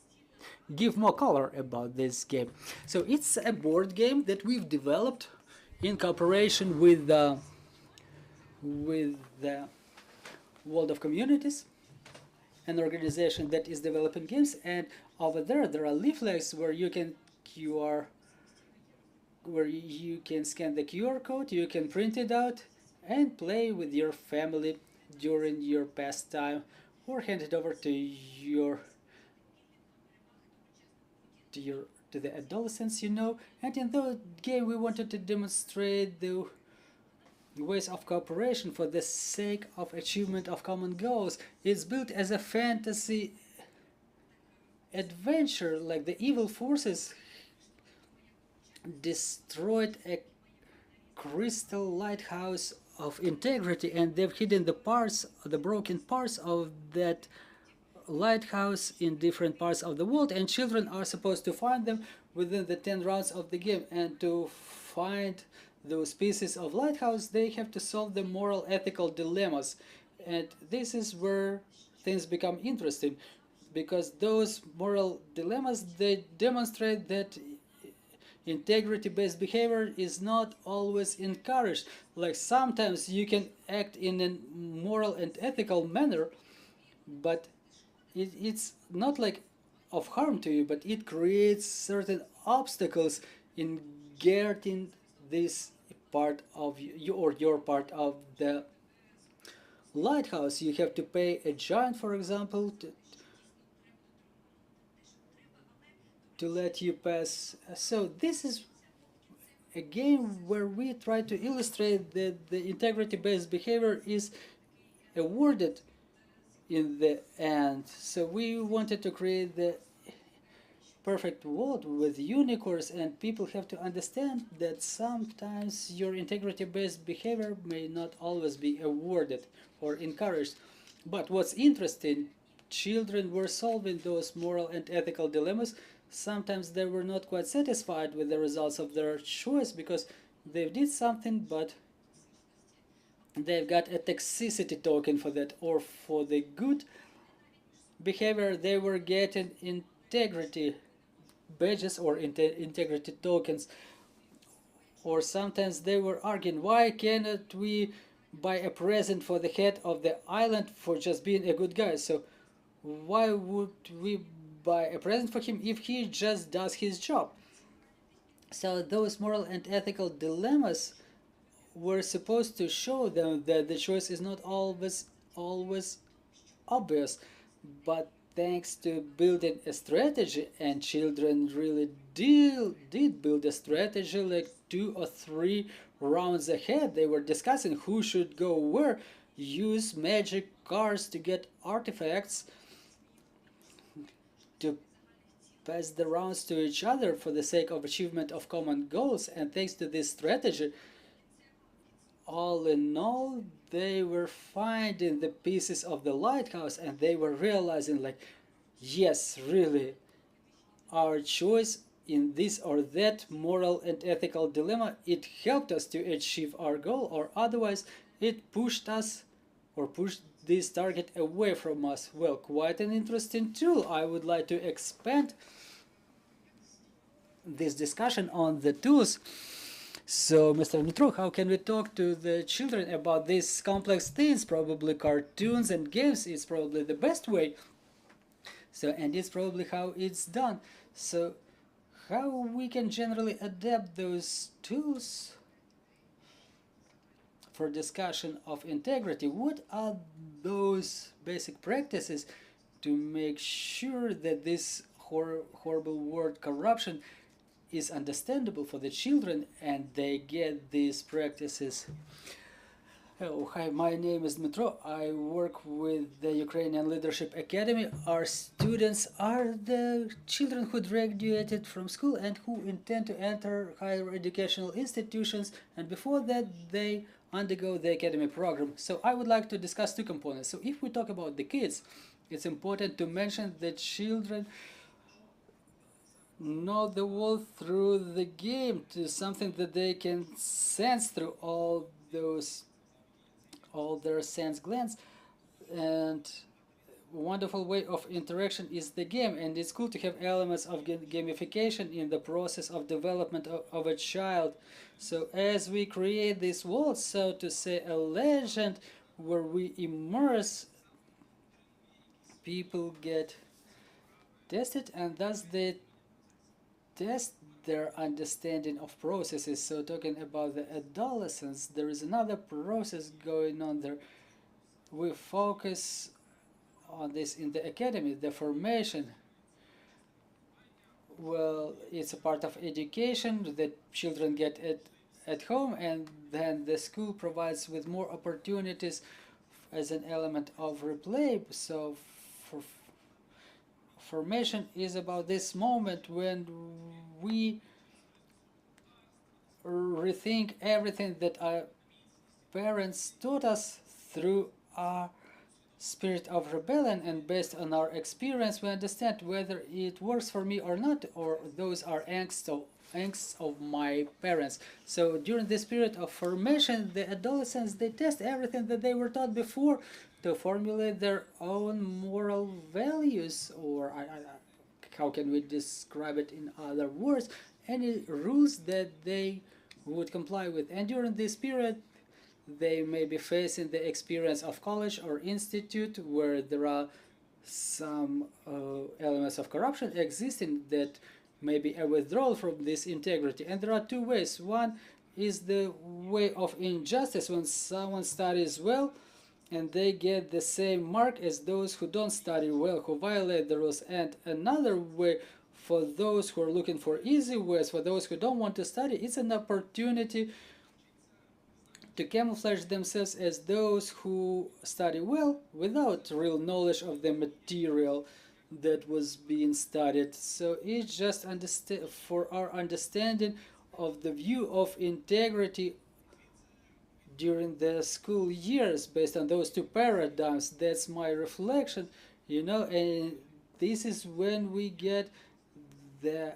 give more color about this game. So it's a board game that we've developed in cooperation with the World of Communities, an organization that is developing games, and over there are leaflets where you can scan the QR code, you can print it out and play with your family during your pastime, or hand it over to the adolescents, you know. And in the game we wanted to demonstrate the ways of cooperation for the sake of achievement of common goals. It's built as a fantasy adventure, like the evil forces destroyed a crystal lighthouse of integrity, and they've hidden the broken parts of that lighthouse in different parts of the world, and children are supposed to find them within the 10 rounds of the game. And to find those pieces of lighthouse, they have to solve the moral ethical dilemmas, and this is where things become interesting, because those moral dilemmas, they demonstrate that integrity-based behavior is not always encouraged. Like sometimes you can act in a moral and ethical manner, but it's not like of harm to you, but it creates certain obstacles in getting this part of your part of the lighthouse. You have to pay a giant, for example, to let you pass. So this is a game where we try to illustrate that the integrity-based behavior is awarded in the end. So we wanted to create the perfect world with unicorns, and people have to understand that sometimes your integrity-based behavior may not always be awarded or encouraged. But what's interesting, children were solving those moral and ethical dilemmas. Sometimes they were not quite satisfied with the results of their choice because they did something, but they've got a toxicity token for that, or for the good behavior they were getting integrity badges or integrity tokens. Or sometimes they were arguing, why cannot we buy a present for the head of the island for just being a good guy? So why would we buy a present for him if he just does his job? So those moral and ethical dilemmas were supposed to show them that the choice is not always obvious, but thanks to building a strategy, and children really did build a strategy, like 2 or 3 rounds ahead. They were discussing who should go where, use magic cards to get artifacts, to pass the rounds to each other for the sake of achievement of common goals. And thanks to this strategy, all in all, they were finding the pieces of the lighthouse, and they were realizing, like, yes, really, our choice in this or that moral and ethical dilemma, it helped us to achieve our goal, or otherwise it pushed us or pushed this target away from us. Well, quite an interesting tool. I would like to expand this discussion on the tools. So, Mr. Mitruk, how can we talk to the children about these complex things? Probably cartoons and games is probably the best way. So, and it's probably how it's done. So, how we can generally adapt those tools for discussion of integrity? What are those basic practices to make sure that this horrible word corruption is understandable for the children and they get these practices? Oh, hi, my name is Dmitro. I work with the Ukrainian Leadership Academy. Our students are the children who graduated from school and who intend to enter higher educational institutions, and before that they undergo the academy program. So I would like to discuss two components. So if we talk about the kids, it's important to mention that children know the world through the game, to something that they can sense through all their sense glands, and wonderful way of interaction is the game, and it's cool to have elements of gamification in the process of development of a child. So as we create this world, so to say, a legend where we immerse, people get tested, and thus they test their understanding of processes. So talking about the adolescence, there is another process going on there. We focus on this in the academy, the formation. Well, it's a part of education that children get at home, and then the school provides with more opportunities as an element of replay. So for formation is about this moment when we rethink everything that our parents taught us through our spirit of rebellion, and based on our experience we understand whether it works for me or not, or those are angst of my parents. So during this period of formation, the adolescents, they test everything that they were taught before to formulate their own moral values, or how can we describe it in other words, any rules that they would comply with. And during this period they may be facing the experience of college or institute, where there are some elements of corruption existing that may be a withdrawal from this integrity. And there are two ways. One is the way of injustice, when someone studies well and they get the same mark as those who don't study well, who violate the rules. And another way, for those who are looking for easy ways, for those who don't want to study, it's an opportunity to camouflage themselves as those who study well without real knowledge of the material that was being studied. So it's just for our understanding of the view of integrity during the school years based on those two paradigms. That's my reflection, you know, and this is when we get the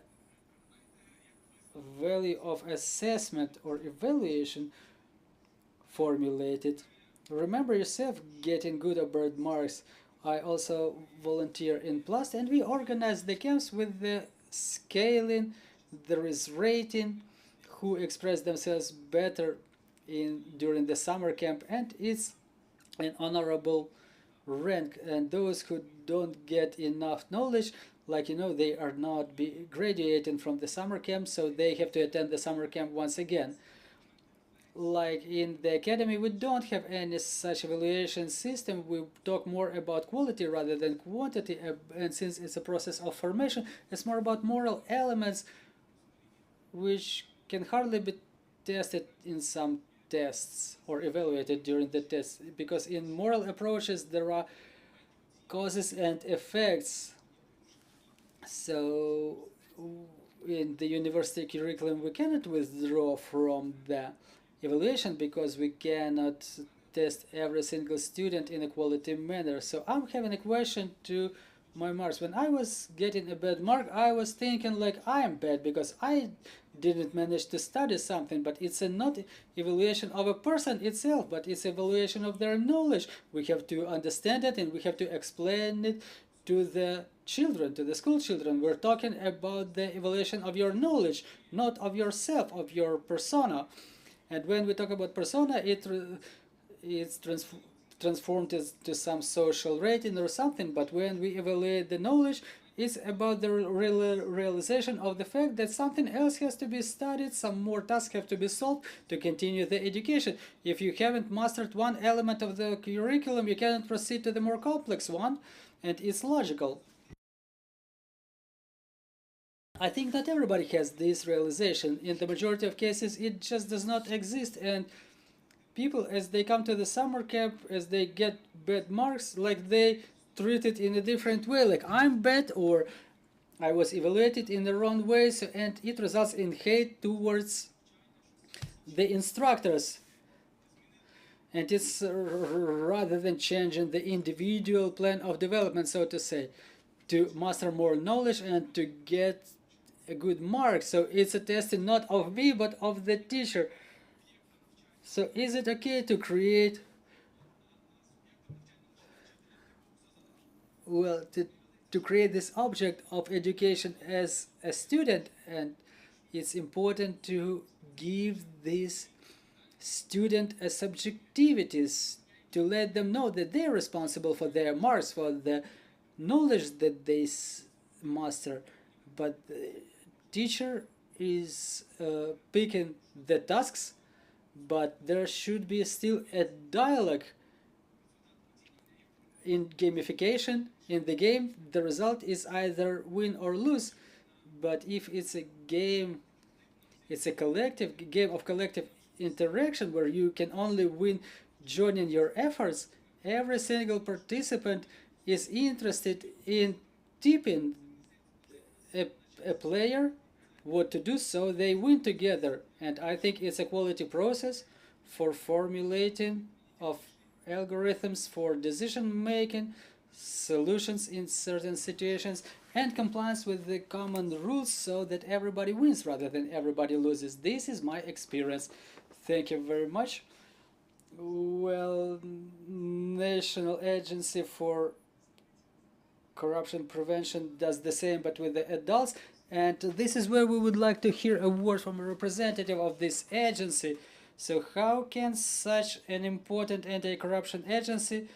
value of assessment or evaluation formulated. Remember yourself getting good or bad marks. I also volunteer in PLUS, and we organize the camps with the scaling. There is rating, who express themselves better during the summer camp, and it's an honorable rank. And those who don't get enough knowledge, like, you know, they are not graduating from the summer camp, so they have to attend the summer camp once again. Like in the academy, we don't have any such evaluation system. We talk more about quality rather than quantity, and since it's a process of formation, it's more about moral elements which can hardly be tested in some tests or evaluated during the test, because in moral approaches there are causes and effects. So in the university curriculum we cannot withdraw from the evaluation because we cannot test every single student in a quality manner. So I'm having a question to my marks. When I was getting a bad mark, I was thinking like I am bad because I didn't manage to study something, but it's not evaluation of a person itself, but it's evaluation of their knowledge. We have to understand it and we have to explain it to the children, to the school children. We're talking about the evaluation of your knowledge, not of yourself, of your persona. And when we talk about persona, it's transformed to some social rating or something. But when we evaluate the knowledge, it's about the realization of the fact that something else has to be studied, some more tasks have to be solved to continue the education. If you haven't mastered one element of the curriculum, you cannot proceed to the more complex one, and it's logical. I think not everybody has this realization. In the majority of cases, it just does not exist, and people, as they come to the summer camp, as they get bad marks, like they treat it in a different way, like I'm bad or I was evaluated in the wrong way, so, and it results in hate towards the instructors. And it's rather than changing the individual plan of development, so to say, to master more knowledge and to get a good mark. So it's a testing not of me, but of the teacher. So is it okay to create, well, to create this object of education as a student? And it's important to give this student a subjectivities, to let them know that they're responsible for their marks, for the knowledge that they master, but the teacher is picking the tasks, but there should be still a dialogue. In gamification, in the game, the result is either win or lose, but if it's a game, it's a collective game of collective interaction where you can only win joining your efforts. Every single participant is interested in tipping a player what to do, so they win together. And I think it's a quality process for formulating of algorithms for decision making, solutions in certain situations, and compliance with the common rules, so that everybody wins rather than everybody loses. This is my experience. Thank you very much. Well, National Agency for Corruption Prevention does the same, but with the adults. And this is where we would like to hear a word from a representative of this agency. So how can such an important anti-corruption agency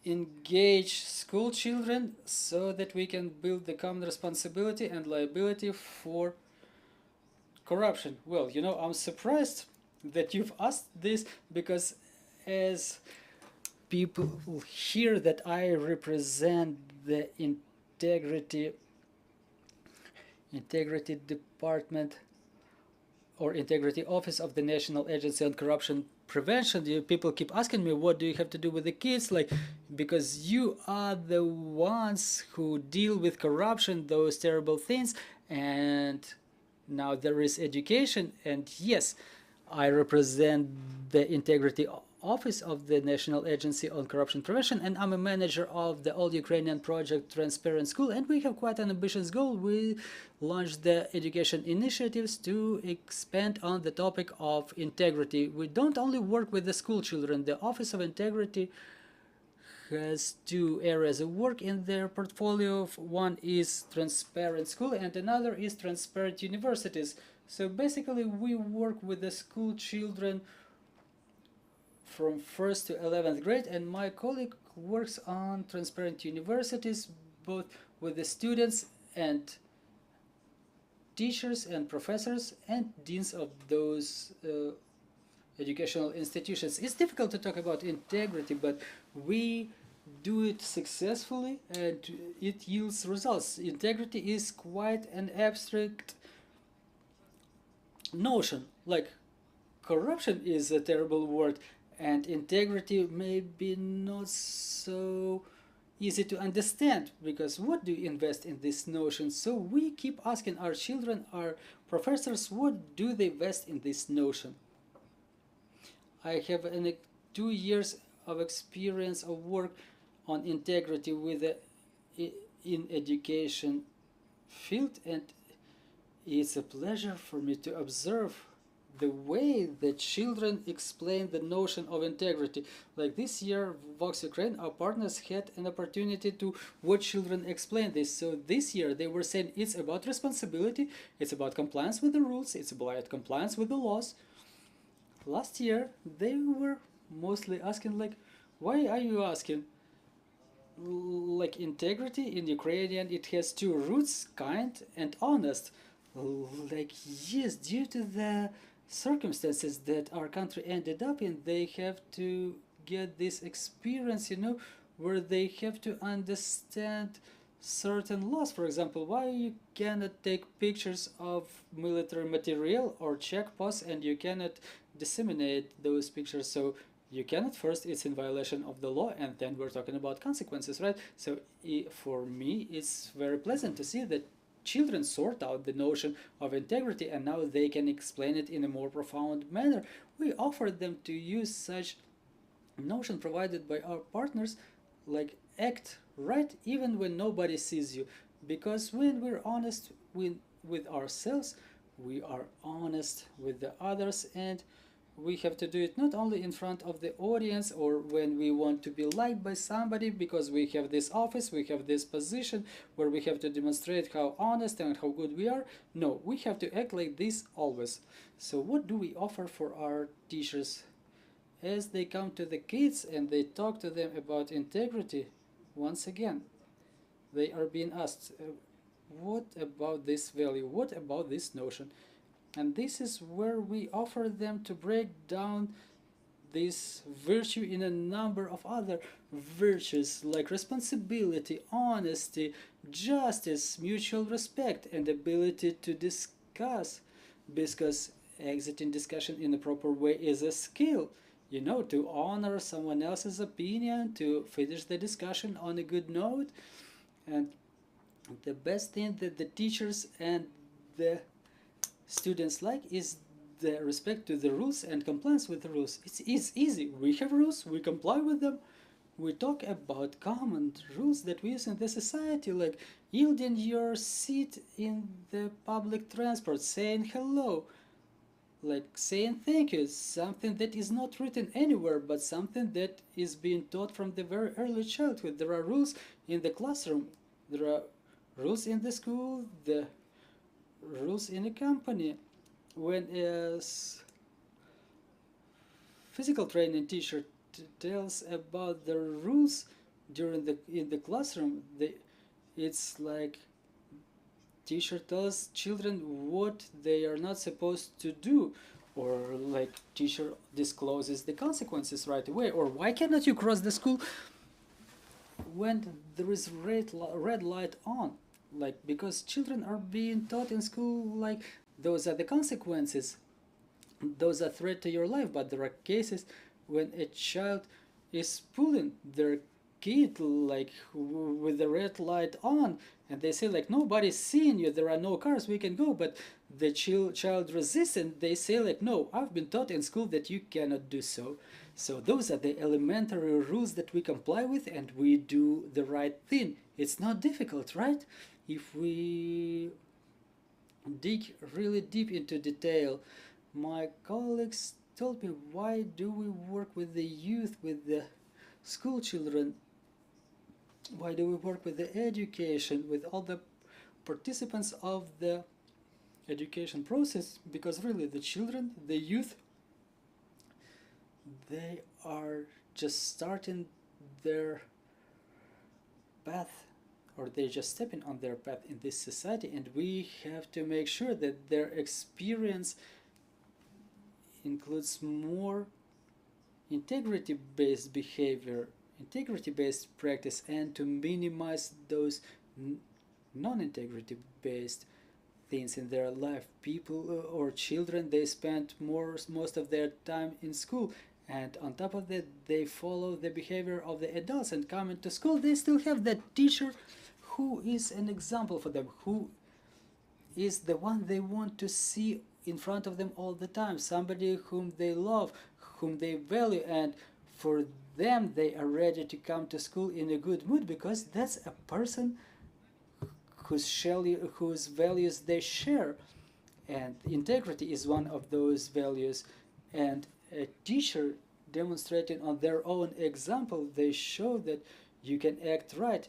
engage school children so that we can build the common responsibility and liability for corruption? Well, you know, I'm surprised that you've asked this, because as people hear that I represent the integrity department or integrity office of the National Agency on Corruption Prevention, people keep asking me, what do you have to do with the kids? Like, because you are the ones who deal with corruption, those terrible things, and now there is education. And yes, I represent the integrity office of the National Agency on Corruption Prevention, and I'm a manager of the All Ukrainian project Transparent School, and we have quite an ambitious goal. We launched the education initiatives to expand on the topic of integrity. We don't only work with the school children. The Office of Integrity has two areas of work in their portfolio. One is Transparent School and another is Transparent Universities. So basically we work with the school children from 1st to 11th grade, and my colleague works on Transparent Universities, both with the students and teachers and professors and deans of those educational institutions. It's difficult to talk about integrity, but we do it successfully and it yields results. Integrity is quite an abstract notion. Like, corruption is a terrible word, and integrity may be not so easy to understand, because what do you invest in this notion? So we keep asking our children, our professors, what do they invest in this notion? I have 2 years of experience of work on integrity with the in education field, and it's a pleasure for me to observe the way that children explain the notion of integrity. Like this year, VoxUkraine, our partners, had an opportunity to watch children explain this. So this year they were saying it's about responsibility, it's about compliance with the rules, it's about compliance with the laws. Last year they were mostly asking, like, why are you asking? Like, integrity in Ukrainian, it has two roots, kind and honest. Like, yes, due to the circumstances that our country ended up in, they have to get this experience, you know, where they have to understand certain laws. For example, why you cannot take pictures of military material or check posts, and you cannot disseminate those pictures. So you cannot first, it's in violation of the law, and then we're talking about consequences, right? So for me, it's very pleasant to see that children sort out the notion of integrity, and now they can explain it in a more profound manner. We offer them to use such notion provided by our partners, like act right even when nobody sees you, because when we're honest with ourselves, we are honest with the others, and we have to do it not only in front of the audience or when we want to be liked by somebody because we have this office, we have this position where we have to demonstrate how honest and how good we are. No, we have to act like this always. So what do we offer for our teachers? As they come to the kids and they talk to them about integrity, once again, they are being asked, what about this value? What about this notion? And this is where we offer them to break down this virtue in a number of other virtues like responsibility, honesty, justice, mutual respect, and ability to discuss, because exiting discussion in a proper way is a skill. You know, to honor someone else's opinion, to finish the discussion on a good note. And the best thing that the teachers and the students like is the respect to the rules and compliance with the rules. It's easy. We have rules, we comply with them. We talk about common rules that we use in the society, like yielding your seat in the public transport, saying hello, like saying thank you, something that is not written anywhere, but something that is being taught from the very early childhood. There are rules in the classroom, there are rules in the school, the rules in a company. When a physical training teacher tells about the rules in the classroom, it's like teacher tells children what they are not supposed to do, or like teacher discloses the consequences right away, or why cannot you cross the school when there is red light on, like because children are being taught in school like those are the consequences, those are threat to your life. But there are cases when a child is pulling their kid like with the red light on, and they say like nobody's seeing you, there are no cars, we can go, but the child resists and they say like no, I've been taught in school that you cannot do so. So those are the elementary rules that we comply with, and we do the right thing. It's not difficult, right? If we dig really deep into detail, my colleagues told me, why do we work with the youth, with the school children? Why do we work with the education, with all the participants of the education process? Because really the children, the youth, they are just starting their path, or they're just stepping on their path in this society, and we have to make sure that their experience includes more integrity-based behavior, integrity-based practice, and to minimize those non-integrity based things in their life. People or children, they spend most of their time in school, and on top of that they follow the behavior of the adults, and coming to school they still have that teacher who is an example for them, who is the one they want to see in front of them all the time, somebody whom they love, whom they value, and for them they are ready to come to school in a good mood, because that's a person whose values they share, and integrity is one of those values. And a teacher demonstrating on their own example, they show that you can act right,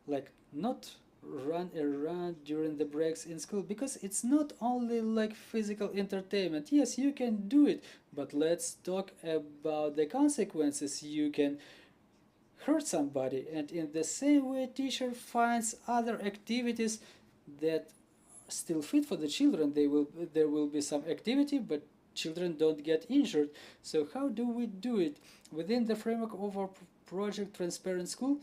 like not run around during the breaks in school, because it's not only like physical entertainment. Yes, you can do it, but let's talk about the consequences. You can hurt somebody, and in the same way teacher finds other activities that still fit for the children. There will be some activity, but children don't get injured. So how do we do it? Within the framework of our project Transparent School,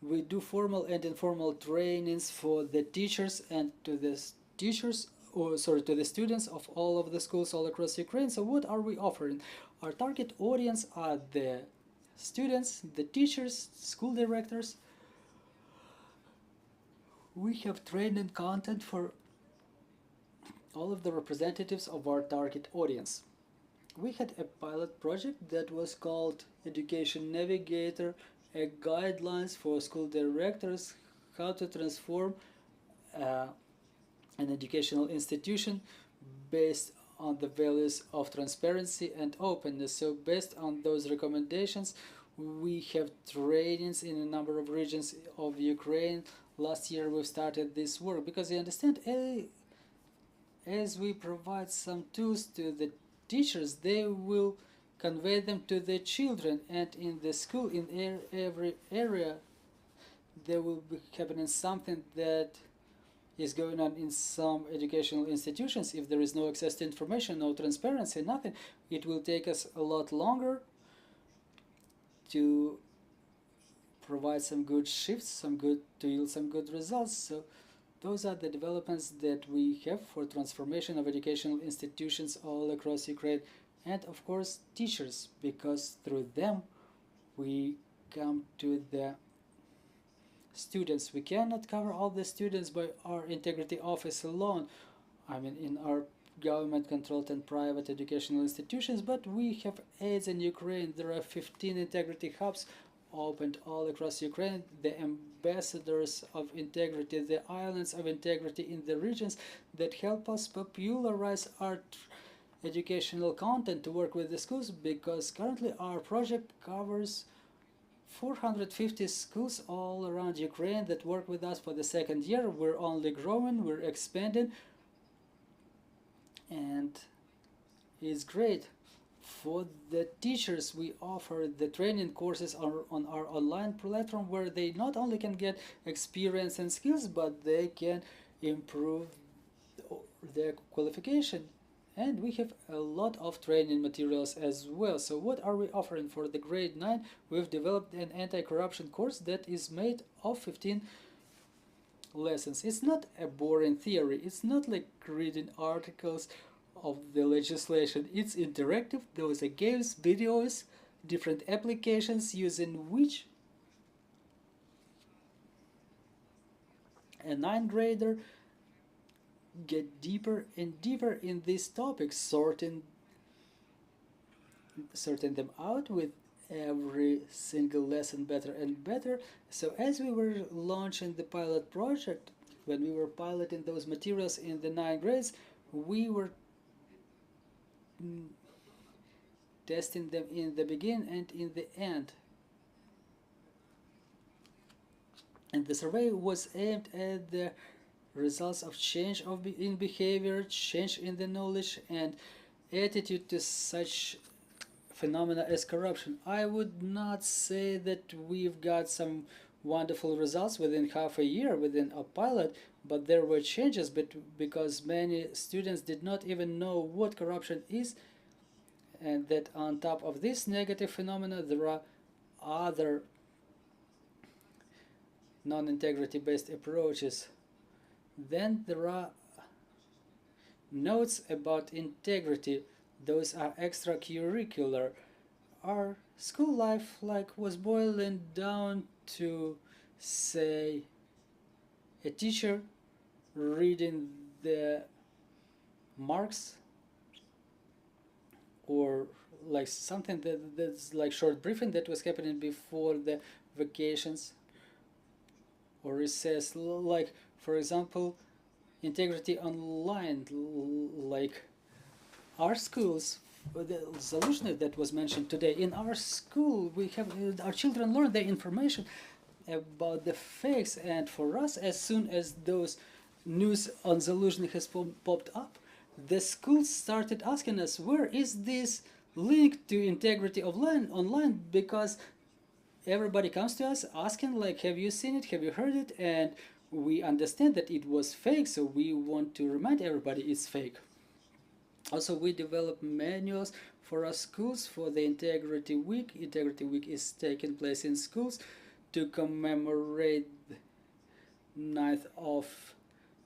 we do formal and informal trainings for the teachers, and to the teachers to the students of all of the schools all across Ukraine. So what are we offering? Our target audience are the students, the teachers, school directors. We have training content for all of the representatives of our target audience. We had a pilot project that was called Education Navigator, a guidelines for school directors how to transform an educational institution based on the values of transparency and openness. So based on those recommendations, we have trainings in a number of regions of Ukraine. Last year we started this work because you understand, as we provide some tools to the teachers, they will convey them to the children, and in the school, in every area, there will be happening something that is going on in some educational institutions. If there is no access to information, no transparency, nothing, it will take us a lot longer to provide some good shifts, to yield some good results. So those are the developments that we have for transformation of educational institutions all across Ukraine, and of course teachers, because through them we come to the students. We cannot cover all the students by our integrity office alone. I mean, in our government-controlled and private educational institutions, but we have aids in Ukraine. There are 15 integrity hubs opened all across Ukraine, the ambassadors of integrity, the islands of integrity in the regions that help us popularize our educational content to work with the schools, because currently our project covers 450 schools all around Ukraine that work with us for the second year. We're only growing, we're expanding, and it's great. For the teachers, we offer the training courses on our online platform, where they not only can get experience and skills, but they can improve their qualification. And we have a lot of training materials as well. So what are we offering for the grade 9? We've developed an anti-corruption course that is made of 15 lessons. It's not a boring theory. It's not like reading articles of the legislation. It's interactive. Those are games, videos, different applications using which a 9th grader get deeper and deeper in these topics, sorting them out with every single lesson better and better. So as we were launching the pilot project, when we were piloting those materials in the 9th grades, we were testing them in the beginning and in the end. And the survey was aimed at the results of change in behavior, change in the knowledge and attitude to such phenomena as corruption. I would not say that we've got some wonderful results within half a year within a pilot, but there were changes, because many students did not even know what corruption is, and that on top of this negative phenomena there are other non-integrity based approaches. Then there are notes about integrity. Those are extracurricular. Our school life was boiling down to, say, a teacher reading the marks, or like something that's like short briefing that was happening before the vacations or recess, like for example integrity online. Like our schools, the solution that was mentioned today, in our school we have our children learn the information about the fakes, and for us, as soon as those news on Zaluzhny has popped up, the schools started asking us, where is this link to integrity of online, because everybody comes to us asking, like, have you seen it, have you heard it, and we understand that it was fake, so we want to remind everybody it's fake. Also, we develop manuals for our schools for the Integrity Week. Integrity Week is taking place in schools to commemorate 9th of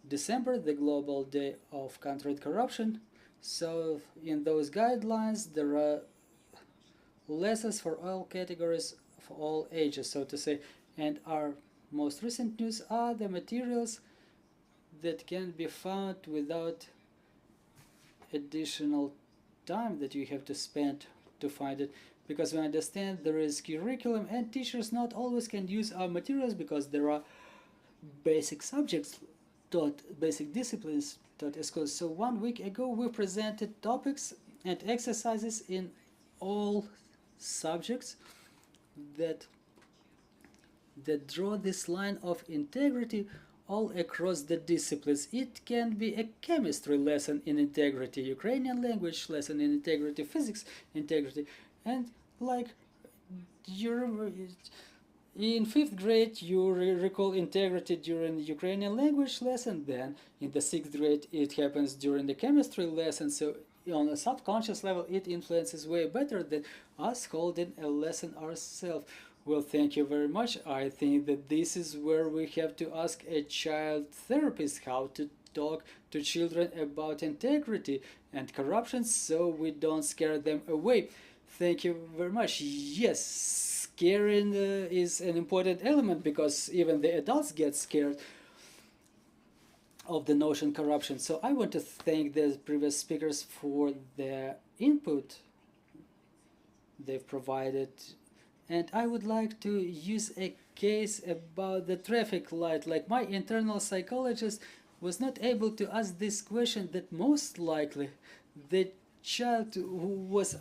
December, the Global Day of Countering Corruption. So in those guidelines, there are lessons for all categories, for all ages, so to say. And our most recent news are the materials that can be found without additional time that you have to spend to find it, because we understand there is curriculum and teachers not always can use our materials because there are basic subjects taught, basic disciplines taught at school. So 1 week ago we presented topics and exercises in all subjects that draw this line of integrity all across the disciplines. It can be a chemistry lesson in integrity, Ukrainian language lesson in integrity, physics integrity, and like in 5th grade you recall integrity during the Ukrainian language lesson, then in the 6th grade it happens during the chemistry lesson. So on a subconscious level it influences way better than us holding a lesson ourselves. Well, thank you very much. I think that this is where we have to ask a child therapist how to talk to children about integrity and corruption so we don't scare them away. Thank you very much. Yes, scaring is an important element because even the adults get scared of the notion corruption. So I want to thank the previous speakers for their input they've provided. And I would like to use a case about the traffic light. Like my internal psychologist was not able to ask this question, that most likely the child who was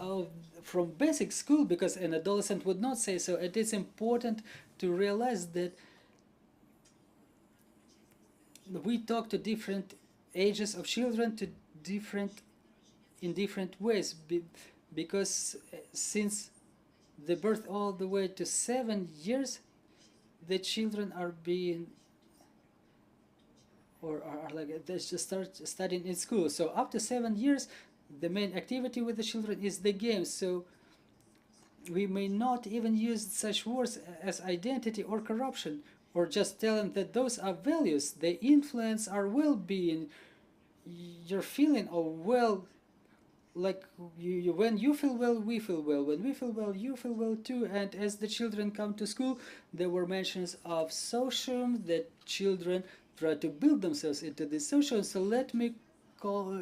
from basic school, because an adolescent would not say so. It is important to realize that we talk to different ages of children in different ways, because since the birth all the way to 7 years, the children are being or are like they just start studying in school. So up to 7 years, the main activity with the children is the game. So we may not even use such words as identity or corruption, or just tell them that those are values. They influence our well-being, your feeling of well. Like when you feel well, we feel well. When we feel well, you feel well too. And as the children come to school, there were mentions of socium, that children try to build themselves into this socium. So let me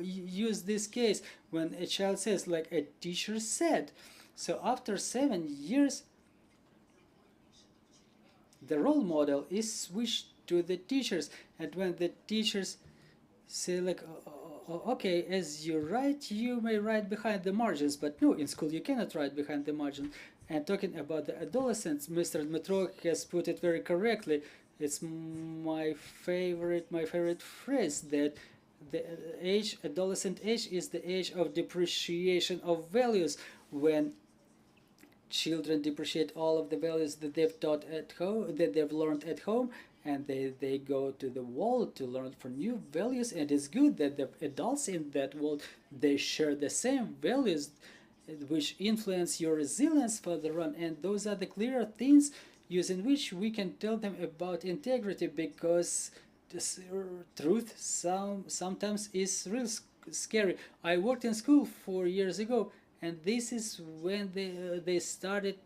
use this case when a child says, like a teacher said. So after 7 years, the role model is switched to the teachers. And when the teachers say like, okay, as you write, you may write behind the margins, but no, in school you cannot write behind the margin. And talking about the adolescents, Mr. Mazurok has put it very correctly. It's my favorite phrase, that the adolescent age is the age of depreciation of values, when children depreciate all of the values that they've taught at home, that they've learned at home, and they go to the world to learn for new values. And it's good that the adults in that world, they share the same values which influence your resilience further on. And those are the clearer things using which we can tell them about integrity, because this truth sometimes is real scary. I worked in school 4 years ago, and this is when they started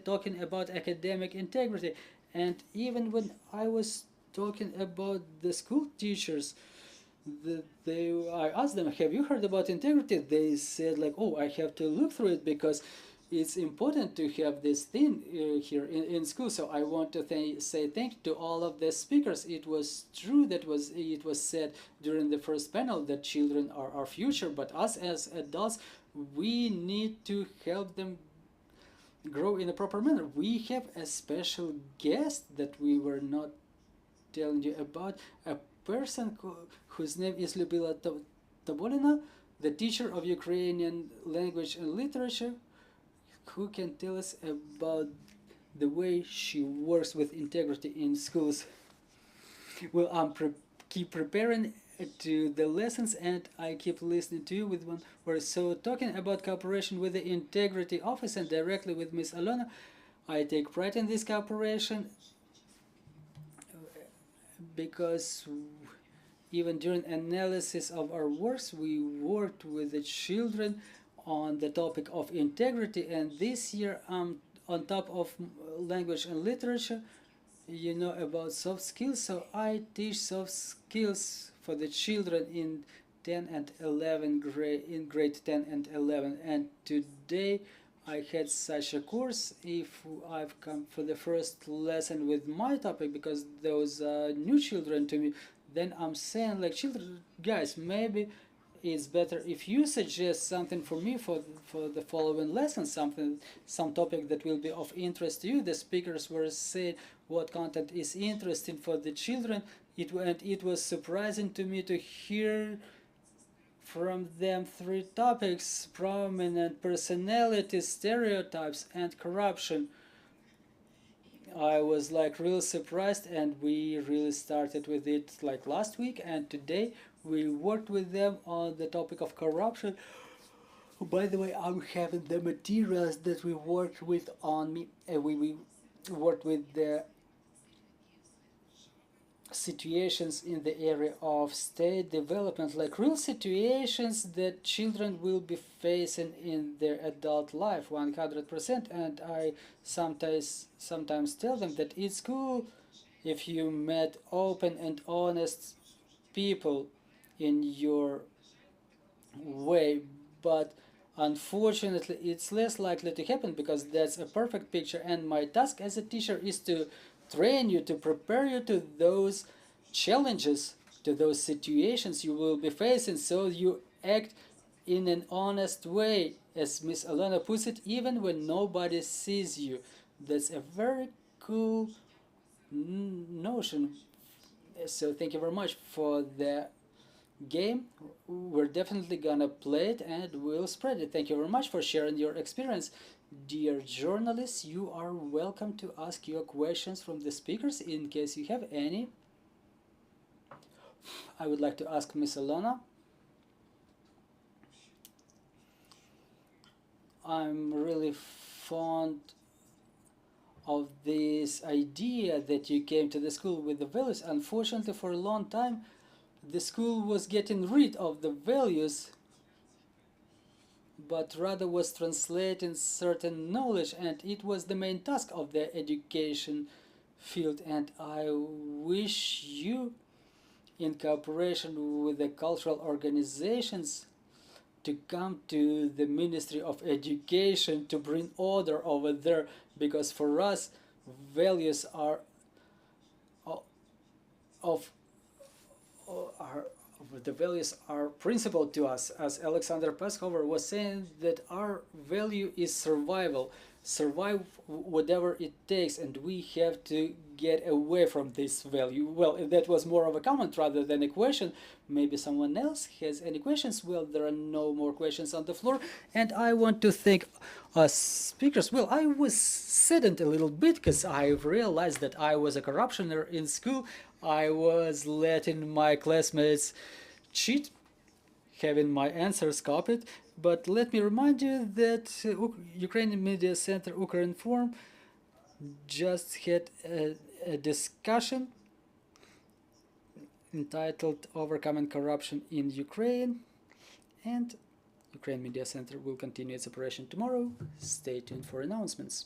talking about academic integrity. And even when I was talking about the school teachers, I asked them, have you heard about integrity? They said like, oh, I have to look through it because it's important to have this thing here in school. So I want to say thank you to all of the speakers. It was true that it was said during the first panel that children are our future, but us as adults, we need to help them grow in a proper manner. We have a special guest that we were not telling you about, a person whose name is Lyubila Tobolina, the teacher of Ukrainian language and literature, who can tell us about the way she works with integrity in schools. Well, keep preparing to the lessons, and I keep listening to you with one word. So talking about cooperation with the Integrity Office and directly with Ms. Ilona, I take pride in this cooperation because even during analysis of our works, we worked with the children on the topic of integrity, and this year on top of language and literature, you know about soft skills, so I teach soft skills for the children in 10 and 11 grade, in grade 10 and 11, and today I had such a course. If I've come for the first lesson with my topic, because those are new children to me, then I'm saying, like, children, guys, maybe it's better if you suggest something for me for the following lesson, some topic that will be of interest to you. The speakers were saying what content is interesting for the children. It was surprising to me to hear from them 3 topics: prominent personalities, stereotypes, and corruption. I was like really surprised, and we really started with it like last week, and today we worked with them on the topic of corruption. By the way, I'm having the materials that we worked with on me. We worked with the situations in the area of state development, like real situations that children will be facing in their adult life, 100%. And I sometimes tell them that it's cool if you met open and honest people in your way, but unfortunately it's less likely to happen, because that's a perfect picture, and my task as a teacher is to train you, to prepare you to those challenges, to those situations you will be facing, so you act in an honest way, as Miss Ilona puts it, even when nobody sees you. That's a very cool notion. So thank you very much for the game. We're definitely gonna play it and we'll spread it. Thank you very much for sharing your experience. Dear journalists, you are welcome to ask your questions from the speakers in case you have any. I would like to ask Miss Ilona. I'm really fond of this idea that you came to the school with the values. Unfortunately, for a long time, the school was getting rid of the values, but rather was translating certain knowledge, and it was the main task of the education field. And I wish you, in cooperation with the cultural organizations, to come to the Ministry of Education to bring order over there, because for us, values are the values are principal to us. As Alexander Pescover was saying, that our value is survival. Survive whatever it takes, and we have to get away from this value. Well, that was more of a comment rather than a question. Maybe someone else has any questions. Well, there are no more questions on the floor, and I want to thank us speakers. Well, I was saddened a little bit because I realized that I was a corruptioner in school. I was letting my classmates cheat, having my answers copied. But let me remind you that Ukrainian Media Center Ukrinform just had a discussion entitled Overcoming Corruption in Ukraine, and Ukrainian Media Center will continue its operation tomorrow. Stay tuned for announcements.